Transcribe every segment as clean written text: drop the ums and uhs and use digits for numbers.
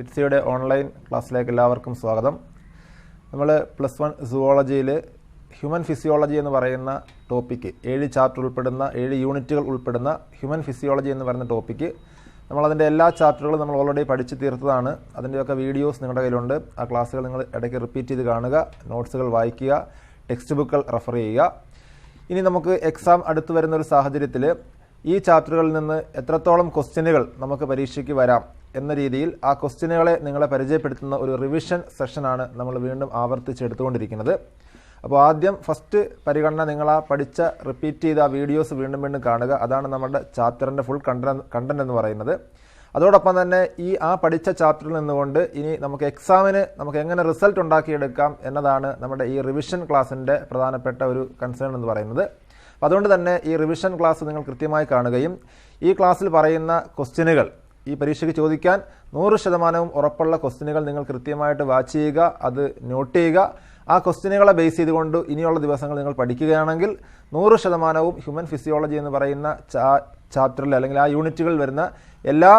സിറ്റ്സിയുടെ online ക്ലാസ്സിലേക്ക് എല്ലാവർക്കും സ്വാഗതം. നമ്മൾ +1 സുവോളജിയിൽ ഹ്യൂമൻ ഫിസിയോളജി എന്ന് പറയുന്ന ടോപ്പിക്ക് 7 ചാപ്റ്റർ ഉൾപ്പെടുന്ന 7 യൂണിറ്റുകൾ ഉൾപ്പെടുന്ന ഹ്യൂമൻ ഫിസിയോളജി എന്ന് പറയുന്ന ടോപ്പിക്ക് നമ്മളതിൻ്റെ എല്ലാ ചാപ്റ്ററുകളും നമ്മൾ ഓൾറെഡി പഠിച്ച് തീർത്തതാണ്. അതിൻ്റെയൊക്കെ വീഡിയോസ് നിങ്ങളുടെ കയ്യിലുണ്ട്. ആ ക്ലാസ്സുകൾ നിങ്ങൾ ഇടയ്ക്ക് റിപ്പീറ്റ് ചെയ്ത് കാണുക, നോട്ട്സുകൾ വായിക്കുക, ടെക്സ്റ്റ് ബുക്കുകൾ റെഫർ ചെയ്യുക. ഇനി നമുക്ക് എക്സാം അടുത്ത് വരുന്ന ഒരു സാഹചര്യത്തിൽ ഈ ചാപ്റ്ററുകളിൽ നിന്ന് എത്രത്തോളം ക്വസ്റ്റ്യനുകൾ നമുക്ക് പരീക്ഷയ്ക്ക് വരാം എന്ന രീതിയിൽ ആ ക്വസ്റ്റ്യനുകളെ നിങ്ങളെ പരിചയപ്പെടുത്തുന്ന ഒരു റിവിഷൻ സെഷനാണ് നമ്മൾ വീണ്ടും ആവർത്തിച്ചെടുത്തുകൊണ്ടിരിക്കുന്നത്. അപ്പോൾ ആദ്യം ഫസ്റ്റ് പരിഗണന നിങ്ങൾ ആ പഠിച്ച റിപ്പീറ്റ് ചെയ്ത ആ വീഡിയോസ് വീണ്ടും വീണ്ടും കാണുക. അതാണ് നമ്മുടെ ചാപ്റ്ററിൻ്റെ ഫുൾ കണ്ടന്റ് എന്ന് പറയുന്നത്. അതോടൊപ്പം തന്നെ ആ പഠിച്ച ചാപ്റ്ററിൽ നിന്നുകൊണ്ട് ഇനി നമുക്ക് എക്സാമിന് നമുക്ക് എങ്ങനെ റിസൾട്ട് ഉണ്ടാക്കിയെടുക്കാം എന്നതാണ് നമ്മുടെ ഈ റിവിഷൻ ക്ലാസ്സിൻ്റെ പ്രധാനപ്പെട്ട ഒരു കൺസേൺ എന്ന് പറയുന്നത്. അപ്പോൾ അതുകൊണ്ട് തന്നെ ഈ റിവിഷൻ ക്ലാസ് നിങ്ങൾ കൃത്യമായി കാണുകയും ഈ ക്ലാസ്സിൽ പറയുന്ന ക്വസ്റ്റ്യനുകൾ ഈ പരീക്ഷയ്ക്ക് ചോദിക്കാൻ 100% ഉറപ്പുള്ള ക്വസ്റ്റ്യനുകൾ നിങ്ങൾ കൃത്യമായിട്ട് വാച്ച് ചെയ്യുക, അത് നോട്ട് ചെയ്യുക. ആ ക്വസ്റ്റ്യനുകളെ ബേസ് ചെയ്തുകൊണ്ട് ഇനിയുള്ള ദിവസങ്ങൾ നിങ്ങൾ പഠിക്കുകയാണെങ്കിൽ 100% ഹ്യൂമൻ ഫിസിയോളജി എന്ന് പറയുന്ന ചാപ്റ്ററിൽ അല്ലെങ്കിൽ ആ യൂണിറ്റുകളിൽ വരുന്ന എല്ലാ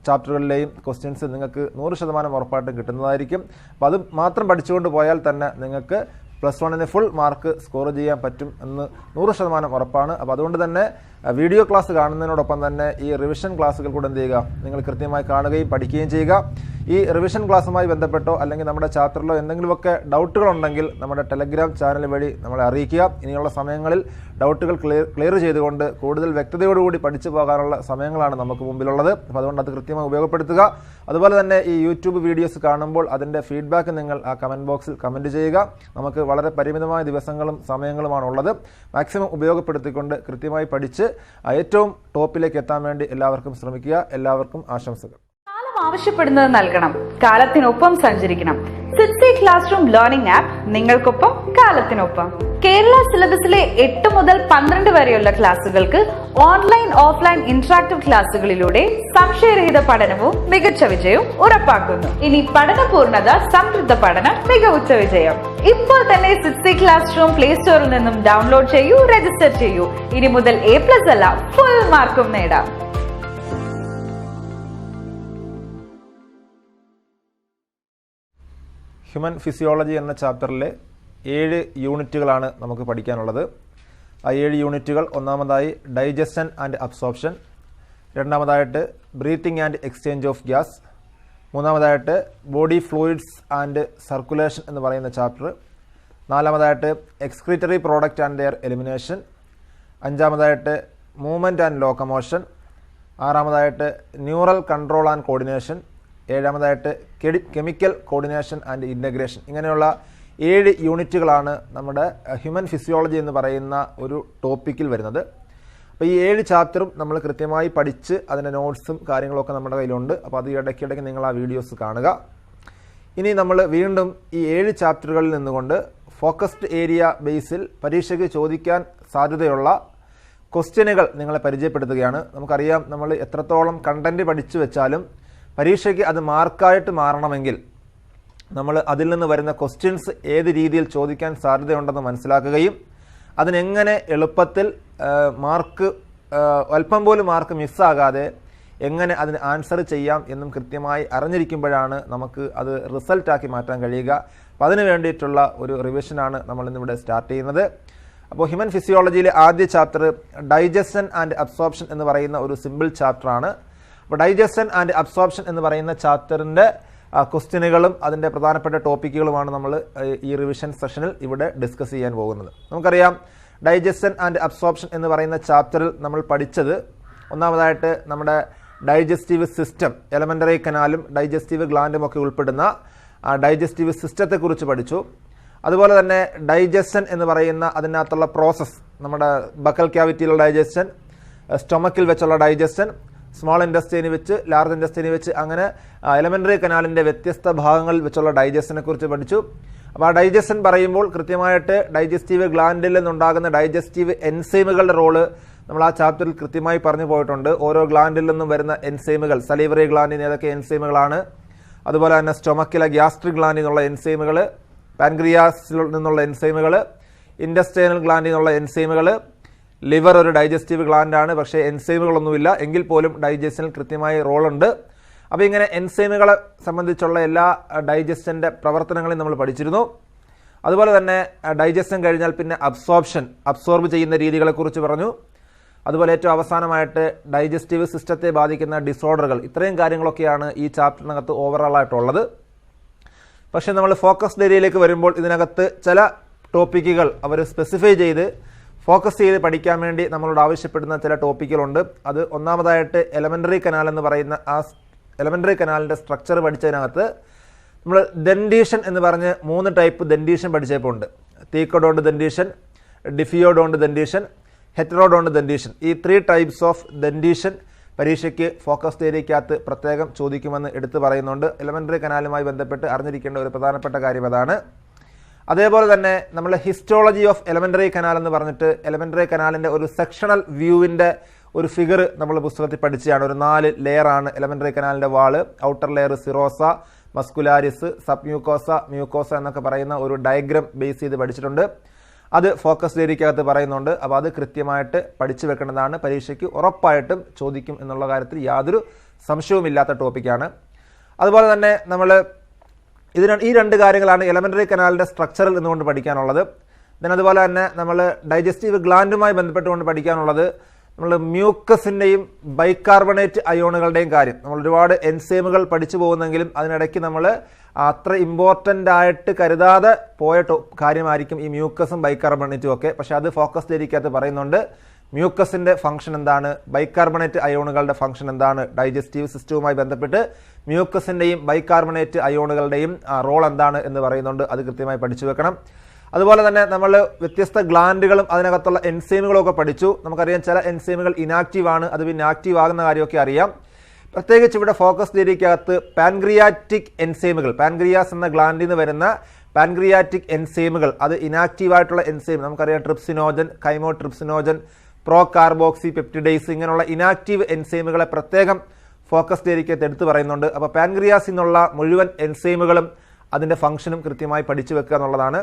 ചാപ്റ്ററുകളിലെയും ക്വസ്റ്റ്യൻസ് നിങ്ങൾക്ക് 100% ഉറപ്പായിട്ടും കിട്ടുന്നതായിരിക്കും. അപ്പോൾ അത് മാത്രം പഠിച്ചുകൊണ്ട് പോയാൽ തന്നെ നിങ്ങൾക്ക് +1 ഫുൾ മാർക്ക് സ്കോർ ചെയ്യാൻ പറ്റും എന്ന് 100% ഉറപ്പാണ്. അപ്പോൾ അതുകൊണ്ട് തന്നെ വീഡിയോ ക്ലാസ് കാണുന്നതിനോടൊപ്പം തന്നെ ഈ റിവിഷൻ ക്ലാസ്സുകൾ കൂടെ എന്ത് ചെയ്യുക, നിങ്ങൾ കൃത്യമായി കാണുകയും പഠിക്കുകയും ചെയ്യുക. ഈ റിവിഷൻ ക്ലാസ്സുമായി ബന്ധപ്പെട്ടോ അല്ലെങ്കിൽ നമ്മുടെ ചാപ്റ്ററിലോ എന്തെങ്കിലുമൊക്കെ ഡൗട്ടുകളുണ്ടെങ്കിൽ നമ്മുടെ ടെലഗ്രാം ചാനൽ വഴി നമ്മളെ അറിയിക്കുക. ഇനിയുള്ള സമയങ്ങളിൽ ഡൗട്ടുകൾ ക്ലിയർ ചെയ്തുകൊണ്ട് കൂടുതൽ വ്യക്തതയോടുകൂടി പഠിച്ചു പോകാനുള്ള സമയങ്ങളാണ് നമുക്ക് മുമ്പിലുള്ളത്. അപ്പോൾ അതുകൊണ്ട് അത് കൃത്യമായി ഉപയോഗപ്പെടുത്തുക. അതുപോലെ തന്നെ ഈ യൂട്യൂബ് വീഡിയോസ് കാണുമ്പോൾ അതിൻ്റെ ഫീഡ്ബാക്ക് നിങ്ങൾ ആ കമൻറ്റ് ബോക്സിൽ കമൻറ്റ് ചെയ്യുക. നമുക്ക് വളരെ പരിമിതമായ ദിവസങ്ങളും സമയങ്ങളുമാണുള്ളത്. മാക്സിമം ഉപയോഗപ്പെടുത്തിക്കൊണ്ട് കൃത്യമായി പഠിച്ച് ഏറ്റവും ടോപ്പിലേക്ക് എത്താൻ വേണ്ടി എല്ലാവർക്കും ശ്രമിക്കുക. എല്ലാവർക്കും ആശംസകൾ. കാലം ആവശ്യപ്പെടുന്നത് നൽകണം, കാലത്തിനൊപ്പം സഞ്ചരിക്കണം. സിറ്റ്സി ക്ലാസ് റൂം ലേണിംഗ് ആപ്പ് നിങ്ങൾക്കൊപ്പം കാലത്തിനൊപ്പം. കേരള സിലബസിലെ 8 മുതൽ 12 വരെയുള്ള ക്ലാസുകൾക്ക് ഓൺലൈൻ ഓഫ്ലൈൻ ഇന്ററാക്റ്റീവ് ക്ലാസുകളിലൂടെ സംശയരഹിത പഠനവും മികച്ച വിജയവും ഉറപ്പാക്കുന്നു. ഇനി പഠന പൂർണ്ണത, സംതൃപ്ത പഠനം, മികവുറ്റ വിജയം. ഇപ്പോൾ തന്നെ സിറ്റ്സി ക്ലാസ് റൂം പ്ലേ സ്റ്റോറിൽ നിന്നും ഡൗൺലോഡ് ചെയ്യൂ, രജിസ്റ്റർ ചെയ്യൂ. ഇനി മുതൽ A+ അല്ല, ഫുൾ മാർക്കും നേടാം. ഹ്യൂമൻ ഫിസിയോളജി എന്ന ചാപ്റ്ററിലെ 7 യൂണിറ്റുകളാണ് നമുക്ക് പഠിക്കാനുള്ളത്. ആ 7 യൂണിറ്റുകൾ: ഒന്നാമതായി ഡൈജഷൻ ആൻഡ് അബ്സോർപ്ഷൻ, രണ്ടാമതായിട്ട് breathing and exchange of gas, മൂന്നാമതായിട്ട് ബോഡി ഫ്ലൂയിഡ്സ് ആൻഡ് സർക്കുലേഷൻ എന്ന് പറയുന്ന ചാപ്റ്റർ, നാലാമതായിട്ട് excretory product and their elimination, അഞ്ചാമതായിട്ട് മൂവ്മെൻറ്റ് ആൻഡ് ലോക്കമോഷൻ, ആറാമതായിട്ട് ന്യൂറൽ കൺട്രോൾ ആൻഡ് കോർഡിനേഷൻ, ഏഴാമതായിട്ട് കെമിക്കൽ കോർഡിനേഷൻ ആൻഡ് ഇൻ്റഗ്രേഷൻ. ഇങ്ങനെയുള്ള 7 യൂണിറ്റുകളാണ് നമ്മുടെ ഹ്യൂമൻ ഫിസിയോളജി എന്ന് പറയുന്ന ഒരു ടോപ്പിക്കിൽ വരുന്നത്. അപ്പോൾ ഈ 7 ചാപ്റ്ററും നമ്മൾ കൃത്യമായി പഠിച്ച് അതിൻ്റെ നോട്ട്സും കാര്യങ്ങളൊക്കെ നമ്മുടെ കയ്യിലുണ്ട്. അപ്പോൾ അത് ഇടയ്ക്കിടയ്ക്ക് നിങ്ങൾ ആ വീഡിയോസ് കാണുക. ഇനി നമ്മൾ വീണ്ടും ഈ 7 ചാപ്റ്ററുകളിൽ നിന്നുകൊണ്ട് ഫോക്കസ്ഡ് ഏരിയ ബേസിൽ പരീക്ഷയ്ക്ക് ചോദിക്കാൻ സാധ്യതയുള്ള ക്വസ്റ്റ്യനുകൾ നിങ്ങളെ പരിചയപ്പെടുത്തുകയാണ്. നമുക്കറിയാം, നമ്മൾ എത്രത്തോളം കണ്ടൻറ്റ് പഠിച്ചു വെച്ചാലും പരീക്ഷയ്ക്ക് അത് മാർക്കായിട്ട് മാറണമെങ്കിൽ നമ്മൾ അതിൽ നിന്ന് വരുന്ന ക്വസ്റ്റ്യൻസ് ഏത് രീതിയിൽ ചോദിക്കാൻ സാധ്യതയുണ്ടെന്ന് മനസ്സിലാക്കുകയും അതിനെങ്ങനെ എളുപ്പത്തിൽ അല്പം പോലും മാർക്ക് മിസ്സാകാതെ എങ്ങനെ അതിന് ആൻസർ ചെയ്യാം എന്നും കൃത്യമായി അറിഞ്ഞിരിക്കുമ്പോഴാണ് നമുക്ക് അത് റിസൾട്ടാക്കി മാറ്റാൻ കഴിയുക. അപ്പോൾ അതിന് വേണ്ടിയിട്ടുള്ള ഒരു റിവിഷനാണ് നമ്മളിന്നിവിടെ സ്റ്റാർട്ട് ചെയ്യുന്നത്. അപ്പോൾ ഹ്യൂമൻ ഫിസിയോളജിയിലെ ആദ്യ ചാപ്റ്റർ ഡൈജഷൻ ആൻഡ് അബ്സോർപ്ഷൻ എന്ന് പറയുന്ന ഒരു സിമ്പിൾ ചാപ്റ്ററാണ്. അപ്പോൾ ഡൈജഷൻ ആൻഡ് അബ്സോർപ്ഷൻ എന്ന് പറയുന്ന ചാപ്റ്ററിൻ്റെ ക്വസ്റ്റ്യനുകളും അതിൻ്റെ പ്രധാനപ്പെട്ട ടോപ്പിക്കുകളുമാണ് നമ്മൾ ഈ റിവിഷൻ സെഷനിൽ ഇവിടെ ഡിസ്കസ് ചെയ്യാൻ പോകുന്നത്. നമുക്കറിയാം, ഡൈജഷൻ ആൻഡ് അബ്സോർപ്ഷൻ എന്ന് പറയുന്ന ചാപ്റ്ററിൽ നമ്മൾ പഠിച്ചത് ഒന്നാമതായിട്ട് നമ്മുടെ ഡൈജസ്റ്റീവ് സിസ്റ്റം, എലമെൻ്ററി കനാലും ഡൈജസ്റ്റീവ് ഗ്ലാൻഡും ഒക്കെ ഉൾപ്പെടുന്ന ഡൈജസ്റ്റീവ് സിസ്റ്റത്തെക്കുറിച്ച് പഠിച്ചു. അതുപോലെ തന്നെ ഡൈജഷൻ എന്ന് പറയുന്ന അതിനകത്തുള്ള പ്രോസസ്സ്, നമ്മുടെ ബക്കൽ ക്യാവിറ്റിയിലുള്ള ഡൈജഷൻ, സ്റ്റൊമക്കിൽ വെച്ചുള്ള ഡൈജഷൻ, സ്മോൾ ഇൻഡസ്റ്റൈനി വെച്ച്, ലാർജ് ഇൻഡസ്റ്റൈനി വെച്ച്, അങ്ങനെ എലമെൻ്ററി കനാലിൻ്റെ വ്യത്യസ്ത ഭാഗങ്ങളിൽ വെച്ചുള്ള ഡൈജഷനെ കുറിച്ച് പഠിച്ചു. അപ്പോൾ ആ ഡൈജഷൻ പറയുമ്പോൾ കൃത്യമായിട്ട് ഡൈജസ്റ്റീവ് ഗ്ലാൻഡിൽ നിന്നുണ്ടാകുന്ന ഡൈജസ്റ്റീവ് എൻസൈമുകളുടെ റോള് നമ്മൾ ആ ചാപ്റ്ററിൽ കൃത്യമായി പറഞ്ഞു പോയിട്ടുണ്ട്. ഓരോ ഗ്ലാൻഡിൽ നിന്നും വരുന്ന എൻസൈമുകൾ, സലീവറി ഗ്ലാൻഡിന് ഏതൊക്കെ എൻസൈമുകളാണ്, അതുപോലെ തന്നെ സ്റ്റൊമക്കിലെ ഗ്യാസ്ട്രിക് ഗ്ലാൻഡിൽ നിന്നുള്ള എൻസൈമുകൾ, പാൻക്രിയാസിൽ നിന്നുള്ള എൻസൈമുകൾ, ഇൻഡസ്റ്റൈനൽ ഗ്ലാൻഡിൽ നിന്നുള്ള എൻസൈമുകൾ, ലിവർ ഒരു ഡൈജസ്റ്റീവ് ഗ്ലാൻഡാണ്, പക്ഷേ എൻസൈമുകളൊന്നുമില്ല, എങ്കിൽ പോലും ഡൈജഷനിൽ കൃത്യമായ റോളുണ്ട്. അപ്പോൾ ഇങ്ങനെ എൻസൈമുകളെ സംബന്ധിച്ചുള്ള എല്ലാ ഡൈജസ്റ്റൻ്റെ പ്രവർത്തനങ്ങളെയും നമ്മൾ പഠിച്ചിരുന്നു. അതുപോലെ തന്നെ ഡൈജഷൻ കഴിഞ്ഞാൽ പിന്നെ അബ്സോർബ് ചെയ്യുന്ന രീതികളെക്കുറിച്ച് പറഞ്ഞു. അതുപോലെ ഏറ്റവും അവസാനമായിട്ട് ഡൈജസ്റ്റീവ് സിസ്റ്റത്തെ ബാധിക്കുന്ന ഡിസോർഡറുകൾ, ഇത്രയും കാര്യങ്ങളൊക്കെയാണ് ഈ ചാപ്റ്ററിനകത്ത് ഓവറോളായിട്ടുള്ളത്. പക്ഷേ നമ്മൾ ഫോക്കസ്ഡ് ഏരിയയിലേക്ക് വരുമ്പോൾ ഇതിനകത്ത് ചില ടോപ്പിക്കുകൾ അവർ സ്പെസിഫൈ ചെയ്ത് ഫോക്കസ് ചെയ്ത് പഠിക്കാൻ വേണ്ടി നമ്മളോട് ആവശ്യപ്പെടുന്ന ചില ടോപ്പിക്കുകളുണ്ട്. അത് ഒന്നാമതായിട്ട് എലമെൻ്ററി കനാൽ എന്ന് പറയുന്ന ആ എലമെൻ്ററി കനാലിൻ്റെ സ്ട്രക്ചർ പഠിച്ചതിനകത്ത് നമ്മൾ ദെൻഡീഷൻ എന്ന് പറഞ്ഞ് 3 ടൈപ്പ് ദെൻഡീഷൻ പഠിച്ചപ്പോൾ ഉണ്ട്. തീക്കോഡോണ്ട് ദെൻഡീഷൻ, ഡിഫിയോഡോണ്ട് ദെൻഡീഷൻ, ഹെറ്ററോഡോണ്ട് ദെൻഡീഷൻ. ഈ 3 ടൈപ്സ് ഓഫ് ദെൻഡീഷൻ പരീക്ഷയ്ക്ക് ഫോക്കസ് ഏരിയയ്ക്കകത്ത് പ്രത്യേകം ചോദിക്കുമെന്ന് എടുത്തു പറയുന്നുണ്ട്. എലമെൻ്ററി കനാലുമായി ബന്ധപ്പെട്ട് അറിഞ്ഞിരിക്കേണ്ട ഒരു പ്രധാനപ്പെട്ട കാര്യം അതാണ്. അതേപോലെ തന്നെ നമ്മൾ ഹിസ്റ്റോളജി ഓഫ് എലമെൻ്ററി കനാൽ എന്ന് പറഞ്ഞിട്ട് എലമെൻ്ററി കനാലിൻ്റെ ഒരു സെക്ഷണൽ വ്യൂവിൻ്റെ ഒരു ഫിഗർ നമ്മൾ പുസ്തകത്തിൽ പഠിച്ചതാണ്. ഒരു 4 ലെയറാണ് എലമെൻ്ററി കനാലിൻ്റെ wall. Outer layer serosa, muscularis, sub mucosa എന്നൊക്കെ പറയുന്ന ഒരു ഡയഗ്രം ബേസ് ചെയ്ത് പഠിച്ചിട്ടുണ്ട്. അത് ഫോക്കസ് ഏരിയയ്ക്കകത്ത് പറയുന്നുണ്ട്. അപ്പോൾ അത് കൃത്യമായിട്ട് പഠിച്ചു വെക്കേണ്ടതാണ്. പരീക്ഷയ്ക്ക് ഉറപ്പായിട്ടും ചോദിക്കും എന്നുള്ള കാര്യത്തിൽ യാതൊരു സംശയവുമില്ലാത്ത ടോപ്പിക്കാണ്. അതുപോലെ തന്നെ നമ്മൾ ഈ 2 കാര്യങ്ങളാണ് എലമെൻ്ററി കനാലിൻ്റെ സ്ട്രക്ചറിൽ നിന്നുകൊണ്ട് പഠിക്കാനുള്ളത്. അതുപോലെ തന്നെ നമ്മൾ ഡൈജസ്റ്റീവ് ഗ്ലാൻഡുമായി ബന്ധപ്പെട്ടുകൊണ്ട് പഠിക്കാനുള്ളത് നമ്മൾ മ്യൂക്കസിൻ്റെയും ബൈകാർബണേറ്റ് അയോണുകളുടെയും കാര്യം. നമ്മൾ ഒരുപാട് എൻസൈമുകൾ പഠിച്ചു പോകുന്നെങ്കിലും അതിനിടയ്ക്ക് നമ്മൾ അത്ര ഇമ്പോർട്ടൻ്റ് ആയിട്ട് കരുതാതെ പോയ കാര്യമായിരിക്കും ഈ മ്യൂക്കസും ബൈകാർബണേറ്റും ഒക്കെ. പക്ഷെ അത് ഫോക്കസ് ഏരിയയ്ക്കകത്ത് പറയുന്നുണ്ട്. മ്യൂക്കസിൻ്റെ ഫംഗ്ഷൻ എന്താണ്, ബൈകാർബണേറ്റ് അയോണുകളുടെ ഫംഗ്ഷൻ എന്താണ്, ഡൈജസ്റ്റീവ് സിസ്റ്റവുമായി ബന്ധപ്പെട്ട് മ്യൂക്കസിൻ്റെയും ബൈകാർബണേറ്റ് അയോണുകളുടെയും റോൾ എന്താണ് എന്ന് പറയുന്നുണ്ട്. അത് കൃത്യമായി പഠിച്ചു വെക്കണം. അതുപോലെ തന്നെ നമ്മൾ വ്യത്യസ്ത ഗ്ലാൻഡുകളും അതിനകത്തുള്ള എൻസൈമുകളും ഒക്കെ പഠിച്ചു. നമുക്കറിയാം ചില എൻസൈമുകൾ ഇനാക്റ്റീവ് ആണ്, അത് പിന്നെ ആക്റ്റീവ് ആകുന്ന കാര്യമൊക്കെ അറിയാം. പ്രത്യേകിച്ച് ഇവിടെ ഫോക്കസ് ഏരിയയ്ക്കകത്ത് പാൻക്രിയാറ്റിക് എൻസൈമുകൾ, പാൻക്രിയാസ് എന്ന ഗ്ലാൻഡിൽ നിന്ന് വരുന്ന പാൻക്രിയാറ്റിക് എൻസൈമുകൾ, അത് ഇനാക്റ്റീവായിട്ടുള്ള എൻസൈം നമുക്കറിയാം. Trypsinogen, chymotrypsinogen, pro carboxy peptidase, ഇങ്ങനെയുള്ള ഇനാക്റ്റീവ് എൻസൈമുകളെ പ്രത്യേകം ഫോക്കസ് ഏരിയയ്ക്കകത്ത് എടുത്തു പറയുന്നുണ്ട്. അപ്പോൾ പാൻക്രിയാസിൽ നിന്നുള്ള മുഴുവൻ എൻസൈമുകളും അതിൻ്റെ ഫംഗ്ഷനും കൃത്യമായി പഠിച്ചു വെക്കുക എന്നുള്ളതാണ്.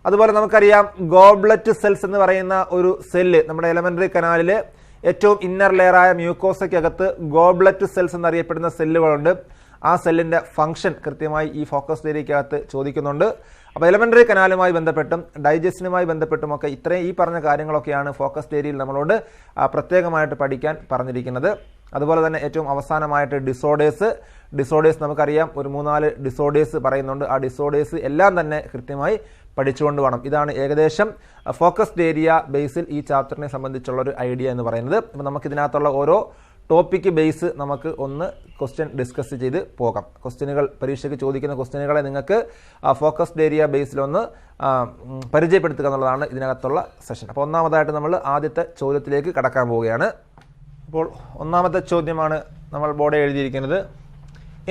അതുപോലെ നമുക്കറിയാം ഗോബ്ലറ്റ് സെൽസ് എന്ന് പറയുന്ന ഒരു സെല്ല് നമ്മുടെ എലമെൻ്ററി കനാലിൽ ഏറ്റവും ഇന്നർ ലെയറായ മ്യൂക്കോസയ്ക്കകത്ത് ഗോബ്ലറ്റ് സെൽസ് എന്നറിയപ്പെടുന്ന സെല്ലുകളുണ്ട്. ആ സെല്ലിൻ്റെ ഫംഗ്ഷൻ കൃത്യമായി ഈ ഫോക്കസ് ഏരിയയ്ക്കകത്ത് ചോദിക്കുന്നുണ്ട്. അപ്പോൾ എലമെൻ്ററി കനാലുമായി ബന്ധപ്പെട്ടും ഡൈജഷനുമായി ബന്ധപ്പെട്ടുമൊക്കെ ഈ പറഞ്ഞ കാര്യങ്ങളൊക്കെയാണ് ഫോക്കസ് ഏരിയയിൽ നമ്മളോട് പ്രത്യേകമായിട്ട് പഠിക്കാൻ പറഞ്ഞിരിക്കുന്നത്. അതുപോലെ തന്നെ ഏറ്റവും അവസാനമായിട്ട് ഡിസോർഡേഴ്സ് നമുക്കറിയാം. ഒരു 3-4 ഡിസോർഡേഴ്സ് പറയുന്നുണ്ട്. ആ ഡിസോർഡേഴ്സ് എല്ലാം തന്നെ കൃത്യമായി പഠിച്ചുകൊണ്ട് വേണം. ഇതാണ് ഏകദേശം ഫോക്കസ്ഡ് ഏരിയ ബേസിൽ ഈ ചാപ്റ്ററിനെ സംബന്ധിച്ചുള്ള ഒരു ഐഡിയ എന്ന് പറയുന്നത്. അപ്പോൾ നമുക്കിതിനകത്തുള്ള ഓരോ ടോപ്പിക്ക് ബേസ് നമുക്ക് ഒന്ന് ക്വസ്റ്റ്യൻ ഡിസ്കസ് ചെയ്ത് പോകാം. ക്വസ്റ്റ്യനുകൾ പരീക്ഷയ്ക്ക് ചോദിക്കുന്ന ക്വസ്റ്റ്യനുകളെ നിങ്ങൾക്ക് ഫോക്കസ്ഡ് ഏരിയ ബേസിലൊന്ന് പരിചയപ്പെടുത്തുക എന്നുള്ളതാണ് ഇതിനകത്തുള്ള സെഷൻ. അപ്പോൾ ഒന്നാമതായിട്ട് നമ്മൾ ആദ്യത്തെ ചോദ്യത്തിലേക്ക് കടക്കാൻ പോവുകയാണ്. അപ്പോൾ ഒന്നാമത്തെ ചോദ്യമാണ് നമ്മൾ ബോർഡിൽ എഴുതിയിരിക്കുന്നത്.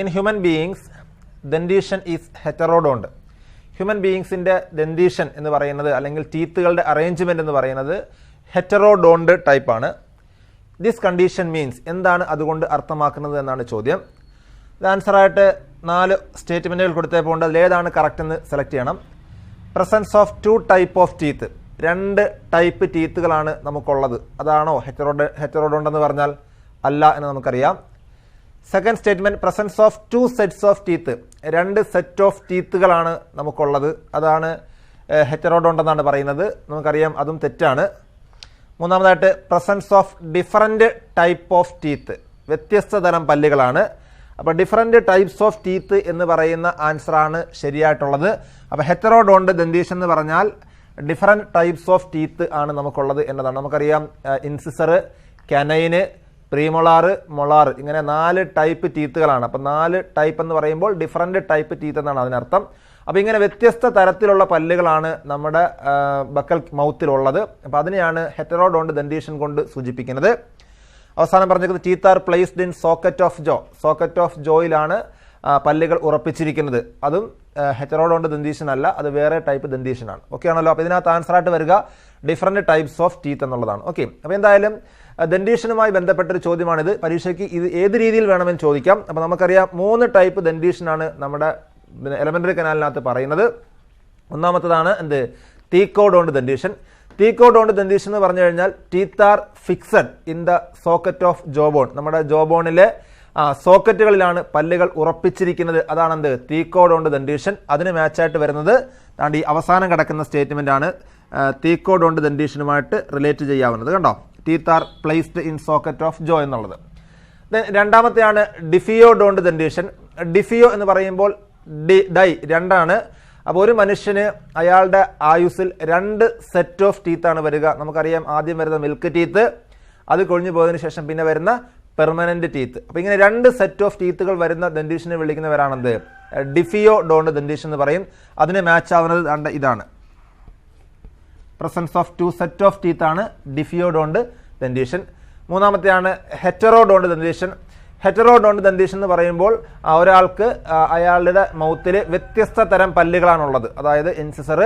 In human beings dentition is heterodont. Human ബീയിങ്സിൻ്റെ ദെൻഡീഷൻ എന്ന് പറയുന്നത് അല്ലെങ്കിൽ ടീത്തുകളുടെ അറേഞ്ച്മെൻറ്റ് എന്ന് പറയുന്നത് ഹെറ്ററോഡോണ്ട് ടൈപ്പാണ്. ദിസ് കണ്ടീഷൻ മീൻസ്, എന്താണ് അതുകൊണ്ട് അർത്ഥമാക്കുന്നത് എന്നാണ് ചോദ്യം. ഇത് ആൻസറായിട്ട് 4 സ്റ്റേറ്റ്മെൻറ്റുകൾ കൊടുത്തപ്പോൾ ഉണ്ട്. അതിലേതാണ് കറക്റ്റ് എന്ന് സെലക്ട് ചെയ്യണം. Presence of 2 type of teeth, 2 type ടീത്തുകളാണ് നമുക്കുള്ളത്. അതാണോ ഹെറ്ററോഡോണ്ടെന്ന് പറഞ്ഞാൽ? അല്ല എന്ന് നമുക്കറിയാം. Second statement, presence of 2 sets of teeth, 2 set of ടീത്തുകളാണ് നമുക്കുള്ളത്. അതാണ് ഹെറ്ററോഡോണ്ടെന്നാണ് പറയുന്നത്. നമുക്കറിയാം അതും തെറ്റാണ്. മൂന്നാമതായിട്ട് presence of different type of teeth, വ്യത്യസ്ത തരം പല്ലുകളാണ്. അപ്പോൾ ഡിഫറൻറ്റ് ടൈപ്സ് ഓഫ് ടീത്ത് എന്ന് പറയുന്ന ആൻസറാണ് ശരിയായിട്ടുള്ളത്. അപ്പോൾ ഹെറ്ററോഡോണ്ട് ദന്തീഷൻ എന്ന് പറഞ്ഞാൽ ഡിഫറൻറ്റ് ടൈപ്സ് ഓഫ് ടീത്ത് ആണ് നമുക്കുള്ളത് എന്നതാണ്. നമുക്കറിയാം ഇൻസിസർ, കനൈന്, പ്രീമൊളാറ്, മൊളാറ്, ഇങ്ങനെ 4 ടൈപ്പ് ടീത്തുകളാണ്. അപ്പോൾ 4 ടൈപ്പ് എന്ന് പറയുമ്പോൾ ഡിഫറൻറ്റ് ടൈപ്പ് ടീത്ത് എന്നാണ് അതിനർത്ഥം. അപ്പോൾ ഇങ്ങനെ വ്യത്യസ്ത തരത്തിലുള്ള പല്ലുകളാണ് നമ്മുടെ ബക്കൽ മൗത്തിലുള്ളത്. അപ്പോൾ അതിനെയാണ് ഹെറ്ററോഡോണ്ട് ദന്തീഷൻ കൊണ്ട് സൂചിപ്പിക്കുന്നത്. അവസാനം പറഞ്ഞിരിക്കുന്നത് teeth are placed in socket of jaw, socket of ജോയിലാണ് പല്ലുകൾ ഉറപ്പിച്ചിരിക്കുന്നത്. അതും ഹെറ്ററോഡോണ്ട് ദന്തീഷൻ അല്ല, അത് വേറെ ടൈപ്പ് ദന്തീഷനാണ്. ഓക്കെ ആണല്ലോ. അപ്പോൾ ഇതിനകത്ത് ആൻസറായിട്ട് വരിക ഡിഫറൻറ്റ് ടൈപ്സ് ഓഫ് ടീത്ത് എന്നുള്ളതാണ്. ഓക്കെ, അപ്പോൾ എന്തായാലും ദന്തീഷനുമായി ബന്ധപ്പെട്ടൊരു ചോദ്യമാണിത്. പരീക്ഷയ്ക്ക് ഇത് ഏത് രീതിയിൽ വേണമെന്ന് ചോദിക്കാം. അപ്പോൾ നമുക്കറിയാം 3 ടൈപ്പ് ദന്തീഷനാണ് നമ്മുടെ എലമെൻ്ററി കനാലിനകത്ത് പറയുന്നത്. ഒന്നാമത്തതാണ് തീക്കോഡോണ്ട് ദന്തീഷൻ. തീക്കോഡോണ്ട് ദന്തീഷൻ എന്ന് പറഞ്ഞു കഴിഞ്ഞാൽ teeth are fixed in the socket off jawbone, നമ്മുടെ ജോബോണിലെ സോക്കറ്റുകളിലാണ് പല്ലുകൾ ഉറപ്പിച്ചിരിക്കുന്നത്. അതാണെന്ത്? തീക്കോഡോണ്ട് ദന്റീഷൻ. അതിന് മാച്ചായിട്ട് വരുന്നത് ഈ അവസാനം കിടക്കുന്ന സ്റ്റേറ്റ്മെന്റ് ആണ്. തീക്കോഡോണ്ട് ദന്റീഷനുമായിട്ട് റിലേറ്റ് ചെയ്യാവുന്നത്. കണ്ടോ, teeth are placed in socket of jaw എന്നുള്ളത്. രണ്ടാമത്തെയാണ് ഡിഫിയോഡോണ്ട് ദന്റീഷൻ. ഡിഫിയോ എന്ന് പറയുമ്പോൾ ഡൈ രണ്ടാണ്. അപ്പോൾ ഒരു മനുഷ്യന് അയാളുടെ ആയുസ്സിൽ 2 സെറ്റ് ഓഫ് ടീത്താണ് വരിക. നമുക്കറിയാം, ആദ്യം വരുന്ന മിൽക്ക് ടീത്ത്, അത് കൊഴിഞ്ഞു പോയതിനു ശേഷം പിന്നെ വരുന്ന പെർമനന്റ് ടീത്ത്. അപ്പോൾ ഇങ്ങനെ 2 സെറ്റ് ഓഫ് ടീത്തുകൾ വരുന്ന ദന്റീഷനെ വിളിക്കുന്നവരാണെന്ത്? ഡിഫിയോഡോണ്ട് ദന്റീഷൻ എന്ന് പറയും. അതിന് മാച്ച് ആവുന്നത് ഇതാണ്. Presence of 2 set of teeth ആണ് ഡിഫിയോഡോണ്ട് ദന്റീഷൻ. മൂന്നാമത്തെയാണ് ഹെറ്ററോഡോണ്ട് ദന്റീഷൻ. ഹെറ്ററോഡോണ്ട് ദന്റീഷൻ എന്ന് പറയുമ്പോൾ ഒരാൾക്ക് അയാളുടെ മൗത്തിൽ വ്യത്യസ്ത തരം പല്ലുകളാണുള്ളത്. അതായത് ഇൻസിസർ,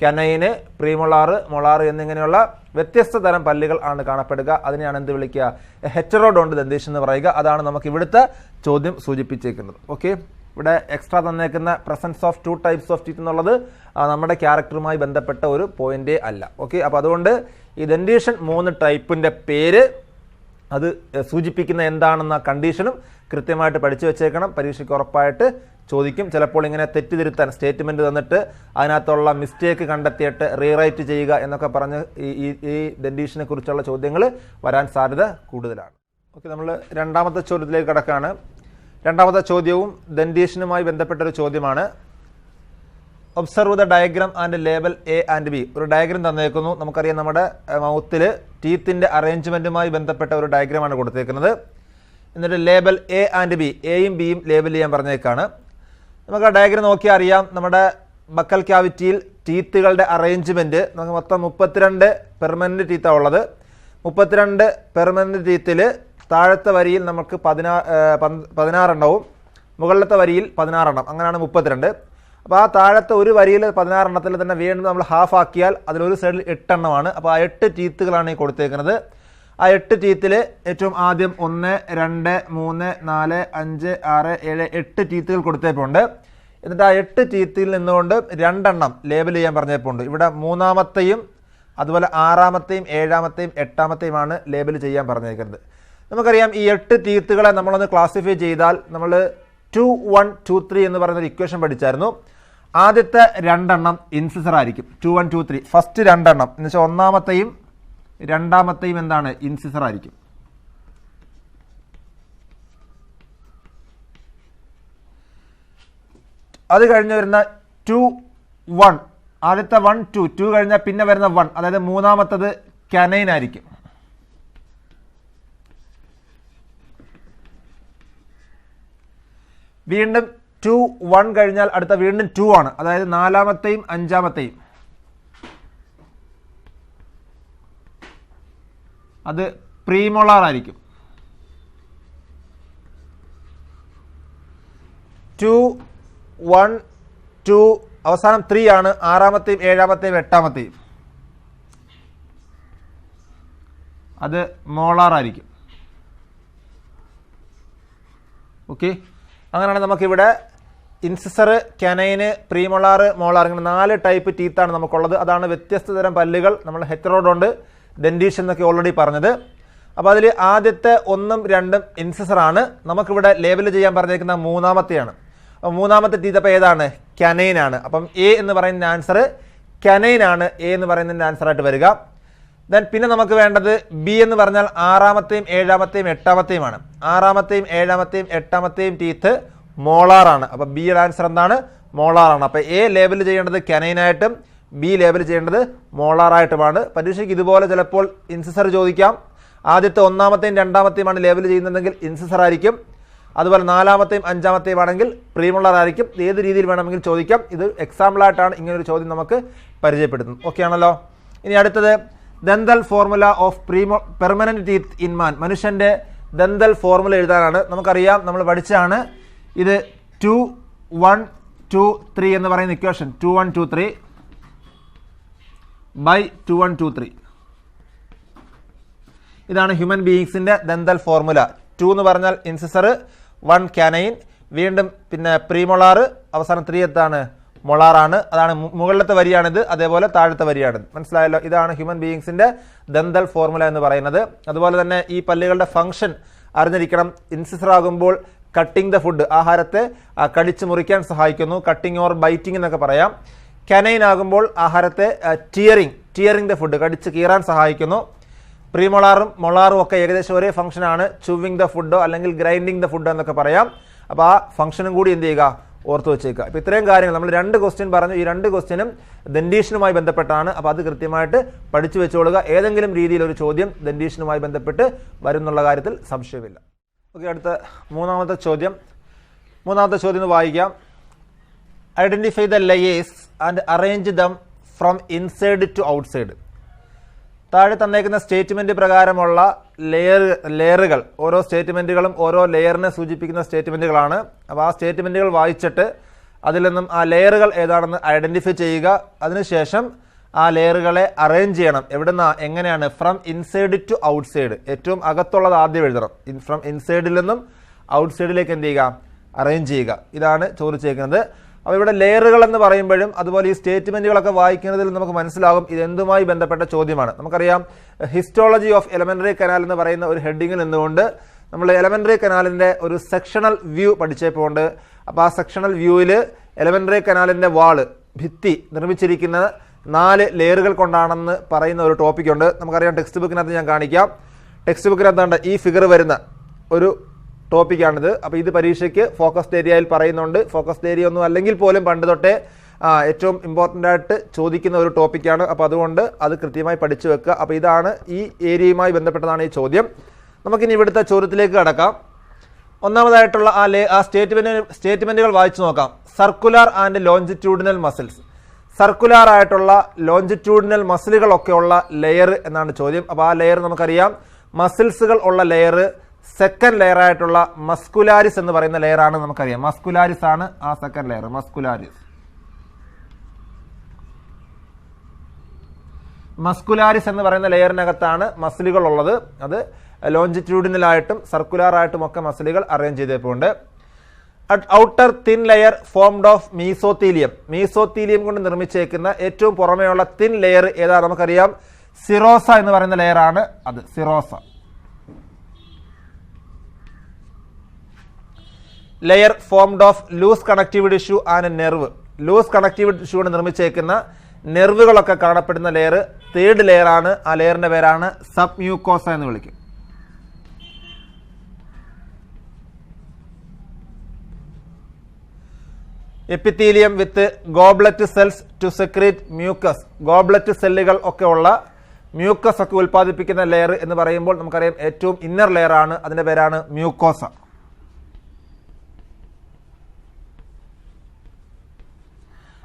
കനൈന്, പ്രീമൊളാറ്, മൊളാറ് എന്നിങ്ങനെയുള്ള വ്യത്യസ്ത തരം പല്ലുകൾ ആണ് കാണപ്പെടുക. അതിനെയാണ് എന്ത് വിളിക്കുക? ഹെറ്ററോഡോണ്ട് ദന്റീഷൻ എന്ന് പറയുക. അതാണ് നമുക്ക് ഇവിടുത്തെ ചോദ്യം സൂചിപ്പിച്ചേക്കുന്നത്. ഓക്കെ, ഇവിടെ എക്സ്ട്രാ തന്നേക്കുന്ന presence of 2 types of teeth എന്നുള്ളത് നമ്മുടെ ക്യാരക്ടറുമായി ബന്ധപ്പെട്ട ഒരു പോയിന്റേ അല്ല. ഓക്കെ, അപ്പോൾ അതുകൊണ്ട് ഈ ദന്റീഷൻ 3 ടൈപ്പിന്റെ പേര് അത് സൂചിപ്പിക്കുന്ന എന്താണെന്ന കണ്ടീഷനും കൃത്യമായിട്ട് പഠിച്ചു വെച്ചേക്കണം. പരീക്ഷയ്ക്ക് ഉറപ്പായിട്ട് ചോദിക്കും. ചിലപ്പോൾ ഇങ്ങനെ തെറ്റിതിരുത്താൻ സ്റ്റേറ്റ്മെന്റ് തന്നിട്ട് അതിനകത്തുള്ള മിസ്റ്റേക്ക് കണ്ടെത്തിയിട്ട് റീറൈറ്റ് ചെയ്യുക എന്നൊക്കെ പറഞ്ഞ് ഈ ദന്റീഷനെ കുറിച്ചുള്ള ചോദ്യങ്ങൾ വരാൻ സാധ്യത കൂടുതലാണ്. ഓക്കെ, നമ്മൾ രണ്ടാമത്തെ ചോദ്യത്തിലേക്ക് കടക്കാണ്. രണ്ടാമത്തെ ചോദ്യവും ദന്റീഷനുമായി ബന്ധപ്പെട്ട ഒരു ചോദ്യമാണ്. Observe the diagram and label A and B. ഒരു ഡയഗ്രാം തന്നേക്കുന്നു. നമുക്കറിയാം, നമ്മുടെ മൗത്തിൽ ടീത്തിന്റെ അറേഞ്ച്മെന്റുമായി ബന്ധപ്പെട്ട ഒരു ഡയഗ്രാമാണ് കൊടുത്തേക്കുന്നത്. എന്നിട്ട് ലേബൽ എ ആൻഡ് ബി, എയും ബിയും ലേബൽ ചെയ്യാൻ പറഞ്ഞേക്കാണ്. നമുക്ക് ആ ഡയഗ്രാം നോക്കിയാൽ അറിയാം, നമ്മുടെ ബക്കൽ ക്യാവിറ്റിയിൽ ടീത്തുകളുടെ അറേഞ്ച്മെന്റ് നമുക്ക് മൊത്തം 32 പെർമനന്റ് ടീത്താണ് ഉള്ളത്. 32 പെർമനന്റ് ടീത്തിൽ താഴത്തെ വരിയിൽ നമുക്ക് 16 എണ്ണവും മുകളിലത്തെ വരിയിൽ 16 എണ്ണം, അങ്ങനെയാണ് 32. അപ്പോൾ ആ താഴത്തെ ഒരു വരിയിൽ 16 എണ്ണത്തിൽ തന്നെ വീണ്ടും നമ്മൾ ഹാഫ് ആക്കിയാൽ അതിലൊരു സൈഡിൽ 8 എണ്ണമാണ്. അപ്പോൾ ആ 8 ടീത്തുകളാണ് ഈ കൊടുത്തേക്കുന്നത്. ആ 8 ടീത്തിൽ ഏറ്റവും ആദ്യം 1, 2, 3, 4, 5, 6, 7, 8 ടീത്തുകൾ കൊടുത്തേപ്പുണ്ട്. എന്നിട്ട് ആ 8 ടീത്തിൽ നിന്നുകൊണ്ട് 2 എണ്ണം ലേബൽ ചെയ്യാൻ പറഞ്ഞേപ്പുണ്ട്. ഇവിടെ 3-മത്തെയും അതുപോലെ 6-മത്തെയും 7-മത്തെയും 8-മത്തെയുമാണ് ലേബൽ ചെയ്യാൻ പറഞ്ഞേക്കുന്നത്. നമുക്കറിയാം, ഈ 8 ടീത്തുകളെ നമ്മളൊന്ന് ക്ലാസിഫൈ ചെയ്താൽ നമ്മൾ 2, 1, 2, 3 എന്ന് പറയുന്ന ഒരു ഇക്വേഷൻ പഠിച്ചായിരുന്നു. ആദ്യത്തെ 2 എണ്ണം ഇൻസിസർ ആയിരിക്കും. 2, 1, 2, 3 ഫസ്റ്റ് 2 എണ്ണം എന്ന് വെച്ചാൽ 1-മത്തെയും 2-മത്തെയും എന്താണ്? ഇൻസിസർ ആയിരിക്കും. അത് കഴിഞ്ഞ് വരുന്ന 2, 1, ആദ്യത്തെ 1, 2 കഴിഞ്ഞാൽ പിന്നെ വരുന്ന 1, അതായത് 3-മത്തത് കനൈൻ ആയിരിക്കും. വീണ്ടും 2, 1 കഴിഞ്ഞാൽ അടുത്ത വീണ്ടും 2 ആണ്, അതായത് 4-മത്തെയും 5-മത്തെയും. അത് പ്രീമോളാർ ആയിരിക്കും. 2, 1, 2 അവസാനം 3 ആണ്. 6-മത്തെയും 7-മത്തെയും 8-മത്തെയും അത് മോളാർ ആയിരിക്കും. ഓക്കെ, അങ്ങനെയാണ് നമുക്കിവിടെ ഇൻസിസർ, കനൈന്, പ്രീമോളാർ, മോളാർ ഇങ്ങനെ 4 ടൈപ്പ് ടീത്താണ് നമുക്കുള്ളത്. അതാണ് വ്യത്യസ്ത തരം പല്ലുകൾ. നമ്മൾ ഹെറ്ററോഡോണ്ട് ഡെന്റീഷൻ എന്നൊക്കെ ഓൾറെഡി പറഞ്ഞത്. അപ്പോൾ അതിൽ ആദ്യത്തെ 1ഉം 2ഉം ഇൻസിസർ ആണ്. നമുക്കിവിടെ ലേബൽ ചെയ്യാൻ പറഞ്ഞേക്കുന്ന 3-മത്തെയാണ്. അപ്പോൾ 3-മത്തെ ടീത്ത് അപ്പോൾ ഏതാണ്? കനൈൻ ആണ്. അപ്പം എ എന്ന് പറയുന്ന ആൻസർ കനൈൻ ആണ്. എ എന്ന് പറയുന്നതിൻ്റെ ആൻസറായിട്ട് വരിക. ദെൻ പിന്നെ നമുക്ക് വേണ്ടത് ബി എന്ന് പറഞ്ഞാൽ 6-മത്തെയും 7-മത്തെയും 8-മത്തെയും ആണ്. 6-മത്തെയും 7-മത്തെയും 8-മത്തെയും ടീത്ത് മോളാർ ആണ്. അപ്പോൾ ബിയുടെ ആൻസർ എന്താണ്? മോളാർ ആണ്. അപ്പോൾ എ ലേബൽ ചെയ്യേണ്ടത് കനൈനായിട്ടും ബി ലേബൽ ചെയ്യേണ്ടത് മോളാറായിട്ടുമാണ്. പരീക്ഷയ്ക്ക് ഇതുപോലെ ചിലപ്പോൾ ഇൻസിസർ ചോദിക്കാം. ആദ്യത്തെ 1-മത്തെയും 2-മത്തെയുമാണ് ലേബൽ ചെയ്യുന്നതെങ്കിൽ ഇൻസിസർ ആയിരിക്കും. അതുപോലെ 4-മത്തെയും 5-മത്തെയും ആണെങ്കിൽ പ്രീമോളാർ ആയിരിക്കും. ഏത് രീതിയിൽ വേണമെങ്കിൽ ചോദിക്കാം. ഇത് എക്സാമ്പിളായിട്ടാണ് ഇങ്ങനൊരു ചോദ്യം നമുക്ക് പരിചയപ്പെടുത്തുന്നത്. ഓക്കെ ആണല്ലോ. ഇനി അടുത്തത് dental formula of permanent teeth in man. മനുഷ്യന്റെ ദന്തൽ ഫോർമുല എഴുതാനാണ്. നമുക്കറിയാം, നമ്മൾ പഠിച്ചാണ് ഇത് 2, 1, 2, 3 എന്ന് പറയുന്ന ഇക്വേഷൻ. 2, 1, 2, 3 by 2, 1, 2, 3 ഇതാണ് ഹ്യൂമൻ ബീയിങ്സിന്റെ ദന്തൽ ഫോർമുല. 2 എന്ന് പറഞ്ഞാൽ ഇൻസിസർ, 1 കാനൈൻ, വീണ്ടും പിന്നെ പ്രീമോളാർ, അവസാനം 3 എത്താണ്? മൊളാറാണ്. അതാണ് മുകളിലത്തെ വരിയാണിത്, അതേപോലെ താഴത്തെ വരിയാണിത്. മനസ്സിലായല്ലോ. ഇതാണ് ഹ്യൂമൻ ബീയിങ്സിന്റെ ദന്തൽ ഫോർമുല എന്ന് പറയുന്നത്. അതുപോലെ തന്നെ ഈ പല്ലുകളുടെ ഫംഗ്ഷൻ അറിഞ്ഞിരിക്കണം. ഇൻസിസർ ആകുമ്പോൾ കട്ടിംഗ് ദ ഫുഡ്, ആഹാരത്തെ കടിച്ചു മുറിക്കാൻ സഹായിക്കുന്നു, കട്ടിംഗ് ഓർ ബൈറ്റിംഗ് എന്നൊക്കെ പറയാം. കനൈൻ ആകുമ്പോൾ ആഹാരത്തെ ടിയറിംഗ് ദ ഫുഡ്, കടിച്ച് കീറാൻ സഹായിക്കുന്നു. പ്രീമൊളാറും മൊളാറും ഒക്കെ ഏകദേശം ഒരേ ഫംഗ്ഷനാണ്, ചൂവിങ് ദ ഫുഡോ അല്ലെങ്കിൽ ഗ്രൈൻഡിങ് ദ ഫുഡ് എന്നൊക്കെ പറയാം. അപ്പോൾ ആ ഫംഗ്ഷനും കൂടി എന്ത് ചെയ്യുക, ഓർത്ത് വെച്ചേക്കുക. അപ്പോൾ ഇത്രയും കാര്യങ്ങൾ നമ്മൾ 2 ക്വസ്റ്റ്യൻ പറഞ്ഞു. ഈ 2 ക്വസ്റ്റ്യനും ദന്റീഷനുമായി ബന്ധപ്പെട്ടാണ്. അപ്പോൾ അത് കൃത്യമായിട്ട് പഠിച്ചു വെച്ചോളുക. ഏതെങ്കിലും രീതിയിൽ ഒരു ചോദ്യം ദന്റീഷനുമായി ബന്ധപ്പെട്ട് വരുന്നുള്ള കാര്യത്തിൽ സംശയമില്ല. ഓക്കെ, അടുത്ത മൂന്നാമത്തെ ചോദ്യം ഒന്ന് വായിക്കാം. Identify the layers and arrange them from inside to outside. താഴെ തന്നേക്കുന്ന സ്റ്റേറ്റ്മെന്റ് പ്രകാരമുള്ള ലെയറുകൾ, ഓരോ സ്റ്റേറ്റ്മെന്റുകളും ഓരോ ലെയറിനെ സൂചിപ്പിക്കുന്ന സ്റ്റേറ്റ്മെന്റുകളാണ്. അപ്പോൾ ആ സ്റ്റേറ്റ്മെന്റുകൾ വായിച്ചിട്ട് അതിൽ നിന്നും ആ ലെയറുകൾ ഏതാണെന്ന് ഐഡന്റിഫൈ ചെയ്യുക. അതിനുശേഷം ആ ലെയറുകളെ അറേഞ്ച് ചെയ്യണം. എങ്ങനെയാണ്? From inside to outside. ഏറ്റവും അകത്തുള്ളത് ആദ്യം എഴുതണം. ഫ്രം ഇൻസൈഡിൽ നിന്നും ഔട്ട്സൈഡിലേക്ക് എന്ത് ചെയ്യുക, അറേഞ്ച് ചെയ്യുക. ഇതാണ് ചോദിച്ചേക്കുന്നത്. അപ്പോൾ ഇവിടെ ലെയറുകൾ എന്ന് പറയുമ്പോഴും അതുപോലെ ഈ സ്റ്റേറ്റ്മെന്റുകളൊക്കെ വായിക്കുന്നതിൽ നമുക്ക് മനസ്സിലാകും ഇതെന്തുമായി ബന്ധപ്പെട്ട ചോദ്യമാണ്. നമുക്കറിയാം ഹിസ്റ്റോളജി ഓഫ് എലമെന്ററി കനാൽ എന്ന് പറയുന്ന ഒരു ഹെഡിങ്ങിൽ നിന്നുകൊണ്ട് നമ്മൾ എലമെന്ററി കനാലിന്റെ ഒരു സെക്ഷണൽ വ്യൂ പഠിച്ചപ്പോണ്ട്. അപ്പോൾ ആ സെക്ഷണൽ വ്യൂവിൽ എലമെന്ററി കനാലിന്റെ ഭിത്തി നിർമ്മിച്ചിരിക്കുന്ന 4 ലെയറുകൾ കൊണ്ടാണെന്ന് പറയുന്ന ഒരു ടോപ്പിക്കുണ്ട്. നമുക്കറിയാം ടെക്സ്റ്റ് ബുക്കിനകത്ത് ഞാൻ കാണിക്കാം. ടെക്സ്റ്റ് ബുക്കിനകത്താണ്ട് ഈ ഫിഗർ വരുന്ന ഒരു ടോപ്പിക്കാണിത്. അപ്പോൾ ഇത് പരീക്ഷയ്ക്ക് ഫോക്കസ്ഡ് ഏരിയയിൽ പറയുന്നുണ്ട്. ഫോക്കസ്ഡ് ഏരിയ ഒന്നും അല്ലെങ്കിൽ പോലും പണ്ട് തൊട്ടേ ഏറ്റവും ഇമ്പോർട്ടൻ്റ് ആയിട്ട് ചോദിക്കുന്ന ഒരു ടോപ്പിക്കാണ്. അപ്പോൾ അതുകൊണ്ട് അത് കൃത്യമായി പഠിച്ചു വെക്കുക. അപ്പോൾ ഇതാണ് ഈ ഏരിയയുമായി ബന്ധപ്പെട്ടതാണ് ഈ ചോദ്യം. നമുക്കിനി ഇവിടുത്തെ ചോദ്യത്തിലേക്ക് കടക്കാം. ഒന്നാമതായിട്ടുള്ള ആ സ്റ്റേറ്റ്മെന്റുകൾ വായിച്ചു നോക്കാം. Circular and longitudinal muscles. Circular ആയിട്ടുള്ള ലോഞ്ചിറ്റ്യൂഡിനൽ മസിലുകളൊക്കെയുള്ള ലെയർ എന്നാണ് ചോദ്യം. അപ്പോൾ ആ ലെയർ നമുക്കറിയാം മസിൽസുകൾ ഉള്ള ലെയർ സെക്കൻഡ് ലെയർ ആയിട്ടുള്ള മസ്കുലാരിസ് എന്ന് പറയുന്ന ലെയർ ആണ്. നമുക്കറിയാം മസ്കുലാരിസ് ആണ് ആ സെക്കൻഡ് ലെയർ. മസ്കുലാരിസ് എന്ന് പറയുന്ന ലെയറിനകത്താണ് മസിലുകൾ ഉള്ളത്. അത് ലോഞ്ചിറ്റ്യൂഡിനലായിട്ടും സർക്കുലാർ ആയിട്ടും ഒക്കെ മസിലുകൾ അറേഞ്ച് ചെയ്തപ്പോണ്ട്. Outer thin layer formed of mesothelium കൊണ്ട് നിർമ്മിച്ചേക്കുന്ന ഏറ്റവും പുറമേയുള്ള തിൻ ലെയർ ഏതാ? നമുക്കറിയാം സിറോസ എന്ന് പറയുന്ന ലെയർ ആണ് അത്. Serosa layer formed of loose connective tissue and nerve. Loose connective tissue കൊണ്ട് നിർമ്മിച്ചേക്കുന്ന നെർവുകളൊക്കെ കാണപ്പെടുന്ന ലെയർ തേർഡ് ലെയർ ആണ്. ആ ലെയറിന്റെ പേരാണ് സബ്മ്യൂക്കോസ എന്ന് വിളിക്കും. Epithelium with goblet cells to secrete mucus. Goblet സെല്ലുകൾ ഒക്കെ ഉള്ള മ്യൂക്കസ് ഒക്കെ ഉൽപ്പാദിപ്പിക്കുന്ന ലെയർ എന്ന് പറയുമ്പോൾ നമുക്കറിയാം ഏറ്റവും ഇന്നർ ലെയർ ആണ്. അതിന്റെ പേരാണ് മ്യൂക്കോസ.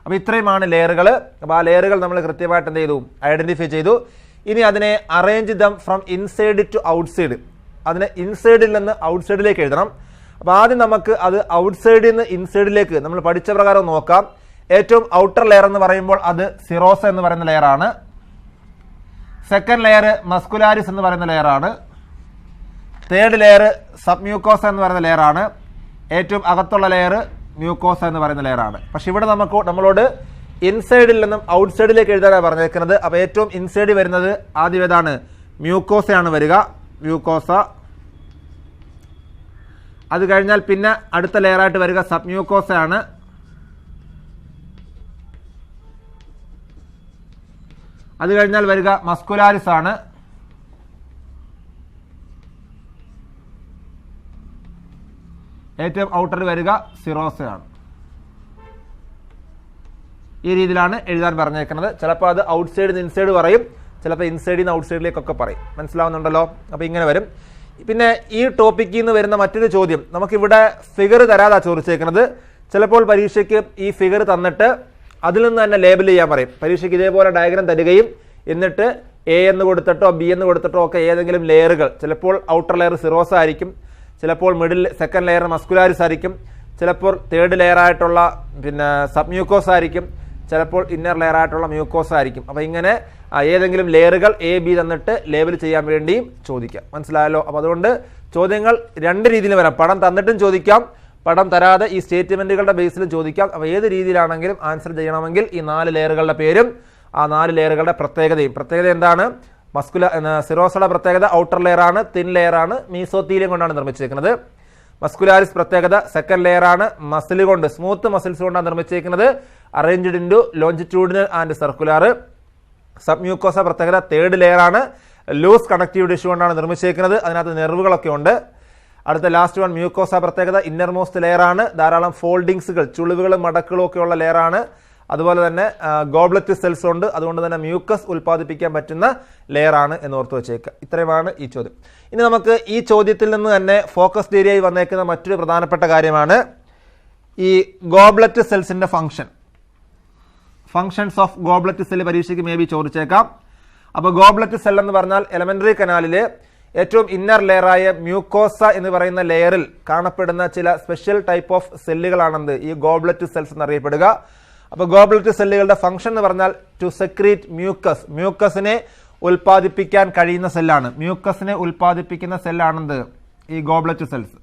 അപ്പോൾ ഇത്രയുമാണ് ലെയറുകൾ. അപ്പോൾ ആ ലെയറുകൾ നമ്മൾ കൃത്യമായിട്ട് എന്ത് ചെയ്തു? ഐഡന്റിഫൈ ചെയ്തു. ഇനി അതിനെ arrange them from inside to outside. അതിനെ ഇൻസൈഡിൽ നിന്ന് ഔട്ട്സൈഡിലേക്ക് എഴുതണം. അപ്പോൾ ആദ്യം നമുക്ക് അത് ഔട്ട്സൈഡിൽ നിന്ന് ഇൻസൈഡിലേക്ക് നമ്മൾ പഠിച്ച പ്രകാരം നോക്കാം. ഏറ്റവും ഔട്ടർ ലെയർ എന്ന് പറയുമ്പോൾ അത് സിറോസ എന്ന് പറയുന്ന ലെയർ ആണ്. സെക്കൻഡ് ലെയർ മസ്കുലാരിസ് എന്ന് പറയുന്ന ലെയർ ആണ്. തേർഡ് ലെയർ സബ്മ്യൂക്കോസ എന്ന് പറയുന്ന ലെയർ ആണ്. ഏറ്റവും അകത്തുള്ള ലെയർ മ്യൂക്കോസ എന്ന് പറയുന്ന ലെയർ ആണ്. പക്ഷെ ഇവിടെ നമ്മളോട് ഇൻസൈഡിൽ നിന്നും ഔട്ട്സൈഡിലേക്ക് എഴുതാനാണ് പറഞ്ഞേക്കുന്നത്. അപ്പോൾ ഏറ്റവും ഇൻസൈഡിൽ വരുന്നത് ആദ്യം ഏതാണ്? മ്യൂക്കോസയാണ് വരിക. മ്യൂക്കോസ. അത് കഴിഞ്ഞാൽ പിന്നെ അടുത്ത ലെയറായിട്ട് വരിക സബ്മ്യൂക്കോസയാണ്. അത് കഴിഞ്ഞാൽ വരിക മസ്കുലാരിസ് ആണ്. ഏറ്റവും ഔട്ടറിൽ വരിക സിറോസയാണ്. ഈ രീതിയിലാണ് എഴുതാൻ പറഞ്ഞേക്കുന്നത്. ചിലപ്പോൾ അത് ഔട്ട്സൈഡിൽ നിന്ന് ഇൻസൈഡ് പറയും, ചിലപ്പോൾ ഇൻസൈഡിൽ നിന്ന് ഔട്ട്സൈഡിലേക്കൊക്കെ പറയും. മനസ്സിലാവുന്നുണ്ടല്ലോ? അപ്പോൾ ഇങ്ങനെ വരും. പിന്നെ ഈ ടോപ്പിക്കിൽ നിന്ന് വരുന്ന മറ്റൊരു ചോദ്യം, നമുക്കിവിടെ ഫിഗർ തരാതാ ചോദിച്ചേക്കുന്നത്. ചിലപ്പോൾ പരീക്ഷയ്ക്ക് ഈ ഫിഗർ തന്നിട്ട് അതിൽ നിന്ന് തന്നെ ലേബൽ ചെയ്യാൻ പറയും. പരീക്ഷയ്ക്ക് ഇതേപോലെ ഡയഗ്രാം തരികയും എന്നിട്ട് എ എന്ന് കൊടുത്തിട്ടോ ബി എന്ന് കൊടുത്തിട്ടോ ഒക്കെ ഏതെങ്കിലും ലെയറുകൾ, ചിലപ്പോൾ ഔട്ടർ ലെയർ സിറോസ ആയിരിക്കും, ചിലപ്പോൾ മിഡിൽ സെക്കൻഡ് ലെയർ മസ്കുലാരിസ് ആയിരിക്കും, ചിലപ്പോൾ തേർഡ് ലെയർ ആയിട്ടുള്ള സബ്മ്യൂക്കോസ് ആയിരിക്കും, ചിലപ്പോൾ ഇന്നർ ലെയർ ആയിട്ടുള്ള മ്യൂക്കോസ് ആയിരിക്കും. അപ്പോൾ ഇങ്ങനെ ഏതെങ്കിലും ലെയറുകൾ എ ബി തന്നിട്ട് ലേബൽ ചെയ്യാൻ വേണ്ടിയും ചോദിക്കാം. മനസ്സിലായല്ലോ? അപ്പോൾ അതുകൊണ്ട് ചോദ്യങ്ങൾ 2 രീതിയിൽ വരാം. പടം തന്നിട്ടും ചോദിക്കാം, പടം തരാതെ ഈ സ്റ്റേറ്റ്മെന്റുകളുടെ ബേസിലും ചോദിക്കാം. അപ്പോൾ ഏത് രീതിയിലാണെങ്കിലും ആൻസർ ചെയ്യണമെങ്കിൽ ഈ 4 ലെയറുകളുടെ പേരും ആ 4 ലെയറുകളുടെ പ്രത്യേകത എന്താണ്? സിറോസയുടെ പ്രത്യേകത ഔട്ടർ ലെയറാണ്, തിൻ ലെയറാണ്, മീസോത്തീലിയം കൊണ്ടാണ് നിർമ്മിച്ചിരിക്കുന്നത്. മസ്കുലാരിസ് പ്രത്യേകത സെക്കൻഡ് ലെയറാണ്, മസിൽ കൊണ്ട്, സ്മൂത്ത് മസിൽസ് കൊണ്ടാണ് നിർമ്മിച്ചിരിക്കുന്നത്. Arranged into longitudinal and circular. Submucosa പ്രത്യേകത തേർഡ് ലെയറാണ്, ലൂസ് കണക്റ്റീവ് ടിഷ്യൂ കൊണ്ടാണ് നിർമ്മിച്ചിരിക്കുന്നത്. അതിനകത്ത് നെർവുകളൊക്കെ ഉണ്ട്. അടുത്ത ലാസ്റ്റ് വൺ മ്യൂക്കോസ പ്രത്യേകത ഇന്നർമോസ്റ്റ് ലെയറാണ്, ധാരാളം ഫോൾഡിങ്സുകൾ, ചുളിവുകളും മടക്കുകളും ഒക്കെ ഉള്ള ലെയറാണ്. അതുപോലെ തന്നെ ഗോബ്ലറ്റ് സെൽസ് ഉണ്ട്, അതുകൊണ്ട് തന്നെ മ്യൂക്കസ് ഉൽപ്പാദിപ്പിക്കാൻ പറ്റുന്ന ലെയറാണ് എന്ന് ഓർത്ത് വെച്ചേക്കുക. ഇത്രയുമാണ് ഈ ചോദ്യം. ഇനി നമുക്ക് ഈ ചോദ്യത്തിൽ നിന്ന് തന്നെ ഫോക്കസ്ഡ് ഏരിയയായി വന്നേക്കുന്ന മറ്റൊരു പ്രധാനപ്പെട്ട കാര്യമാണ് ഈ ഗോബ്ലറ്റ് സെൽസിന്റെ ഫങ്ഷൻസ് ഓഫ് ഗോബ്ലറ്റ് സെൽ പരീക്ഷയ്ക്ക് മേ ബി ചോദിച്ചേക്കാം. അപ്പോൾ ഗോബ്ലറ്റ് സെൽ എന്ന് പറഞ്ഞാൽ എലമെന്ററി കനാലിലെ ഏറ്റവും ഇന്നർ ലെയറായ മ്യൂക്കോസ എന്ന് പറയുന്ന ലെയറിൽ കാണപ്പെടുന്ന ചില സ്പെഷ്യൽ ടൈപ്പ് ഓഫ് സെല്ലുകളാണെന്ത് ഈ ഗോബ്ലറ്റ് സെൽസ് എന്നറിയപ്പെടുക. അപ്പോൾ ഗോബ്ലറ്റ് സെല്ലുകളുടെ ഫംഗ്ഷൻ എന്ന് പറഞ്ഞാൽ ടു സെക്രീറ്റ് മ്യൂക്കസിനെ ഉൽപ്പാദിപ്പിക്കാൻ കഴിയുന്ന സെല്ലാണ്. മ്യൂക്കസിനെ ഉൽപ്പാദിപ്പിക്കുന്ന സെല്ലാണെന്ത് ഈ ഗോബ്ലറ്റ് സെൽസ്.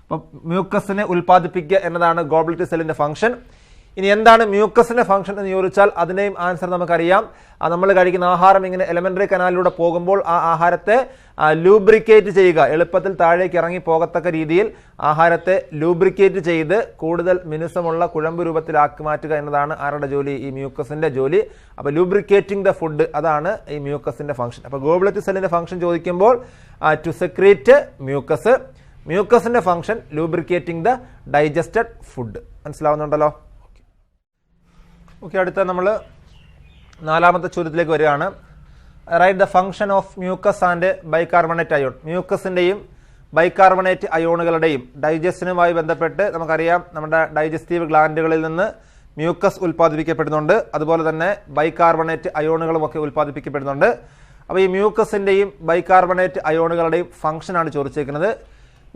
അപ്പോൾ മ്യൂക്കസിനെ ഉൽപ്പാദിപ്പിക്കുക എന്നതാണ് ഗോബ്ലറ്റ് സെല്ലിന്റെ ഫംഗ്ഷൻ. ഇനി എന്താണ് മ്യൂക്കസിന്റെ ഫംഗ്ഷൻ എന്ന് ചോദിച്ചാൽ അതിന്റെയും ആൻസർ നമുക്കറിയാം. നമ്മൾ കഴിക്കുന്ന ആഹാരം ഇങ്ങനെ എലമെന്ററി കനാലിലൂടെ പോകുമ്പോൾ ആ ആഹാരത്തെ ലൂബ്രിക്കേറ്റ് ചെയ്യുക, എളുപ്പത്തിൽ താഴേക്ക് ഇറങ്ങി പോകത്തക്ക രീതിയിൽ ആഹാരത്തെ ലൂബ്രിക്കേറ്റ് ചെയ്ത് കൂടുതൽ മിനുസമുള്ള കുഴമ്പ് രൂപത്തിലാക്കി മാറ്റുക എന്നതാണ് ആരുടെ ജോലി? ഈ മ്യൂക്കസിന്റെ ജോലി. അപ്പോൾ ലൂബ്രിക്കേറ്റിംഗ് ദ ഫുഡ്, അതാണ് ഈ മ്യൂക്കസിന്റെ ഫംഗ്ഷൻ. അപ്പോൾ ഗോബ്ലറ്റ് സെല്ലിന്റെ ഫംഗ്ഷൻ ചോദിക്കുമ്പോൾ ടു സെക്രീറ്റ് മ്യൂക്കസിന്റെ function lubricating the digested food. മനസ്സിലാവുന്നുണ്ടല്ലോ? ഓക്കെ, അടുത്ത നമ്മൾ നാലാമത്തെ ചോദ്യത്തിലേക്ക് വരികയാണ്. Write the function of mucus and bicarbonate ion. മ്യൂക്കസിൻ്റെയും ബൈകാർബണേറ്റ് അയോണുകളുടെയും ഡൈജഷനുമായി ബന്ധപ്പെട്ട് നമുക്കറിയാം നമ്മുടെ ഡൈജസ്റ്റീവ് ഗ്ലാൻഡുകളിൽ നിന്ന് മ്യൂക്കസ് ഉൽപ്പാദിപ്പിക്കപ്പെടുന്നുണ്ട്. അതുപോലെ തന്നെ ബൈകാർബണേറ്റ് അയോണുകളും ഒക്കെ ഉൽപ്പാദിപ്പിക്കപ്പെടുന്നുണ്ട്. അപ്പോൾ ഈ മ്യൂക്കസിൻ്റെയും ബൈകാർബണേറ്റ് അയോണുകളുടെയും ഫംഗ്ഷനാണ് ചോദിച്ചിരിക്കുന്നത്.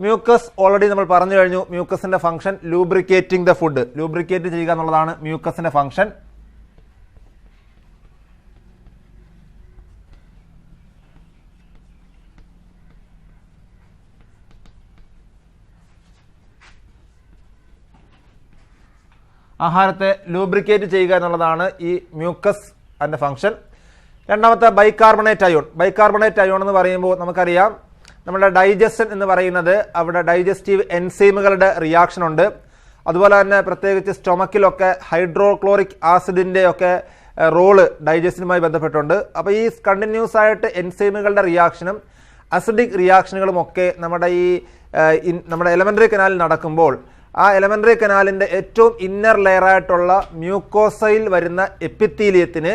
മ്യൂക്കസ് ഓൾറെഡി നമ്മൾ പറഞ്ഞു കഴിഞ്ഞു. മ്യൂക്കസിന്റെ function lubricating the food, lubricate ചെയ്യുക എന്നുള്ളതാണ് മ്യൂക്കസിന്റെ ഫംഗ്ഷൻ. ആഹാരത്തെ ലൂബ്രിക്കേറ്റ് ചെയ്യുക എന്നുള്ളതാണ് ഈ മ്യൂക്കസ് അതിന്റെ ഫംഗ്ഷൻ. രണ്ടാമത്തെ ബൈകാർബണേറ്റ് അയോൺ. ബൈകാർബണേറ്റ് അയോൺ എന്ന് പറയുമ്പോൾ നമുക്കറിയാം നമ്മുടെ ഡൈജഷൻ എന്ന് പറയുന്നത് അവിടെ ഡൈജസ്റ്റീവ് എൻസൈമുകളുടെ റിയാക്ഷൻ ഉണ്ട്. അതുപോലെ തന്നെ പ്രത്യേകിച്ച് സ്റ്റൊമക്കിലൊക്കെ ഹൈഡ്രോക്ലോറിക് ആസിഡിന്റെ ഒക്കെ റോള് ഡൈജഷനുമായി ബന്ധപ്പെട്ടുണ്ട്. അപ്പോൾ ഈ കണ്ടിന്യൂസ് ആയിട്ട് എൻസൈമുകളുടെ റിയാക്ഷനും അസിഡിക് റിയാക്ഷനുകളും ഒക്കെ നമ്മുടെ എലമെന്ററി കനാലിൽ നടക്കുമ്പോൾ ആ എലമെന്ററി കനാലിന്റെ ഏറ്റവും ഇന്നർ ലെയറായിട്ടുള്ള മ്യൂക്കോസയിൽ വരുന്ന എപ്പിത്തീലിയത്തിന്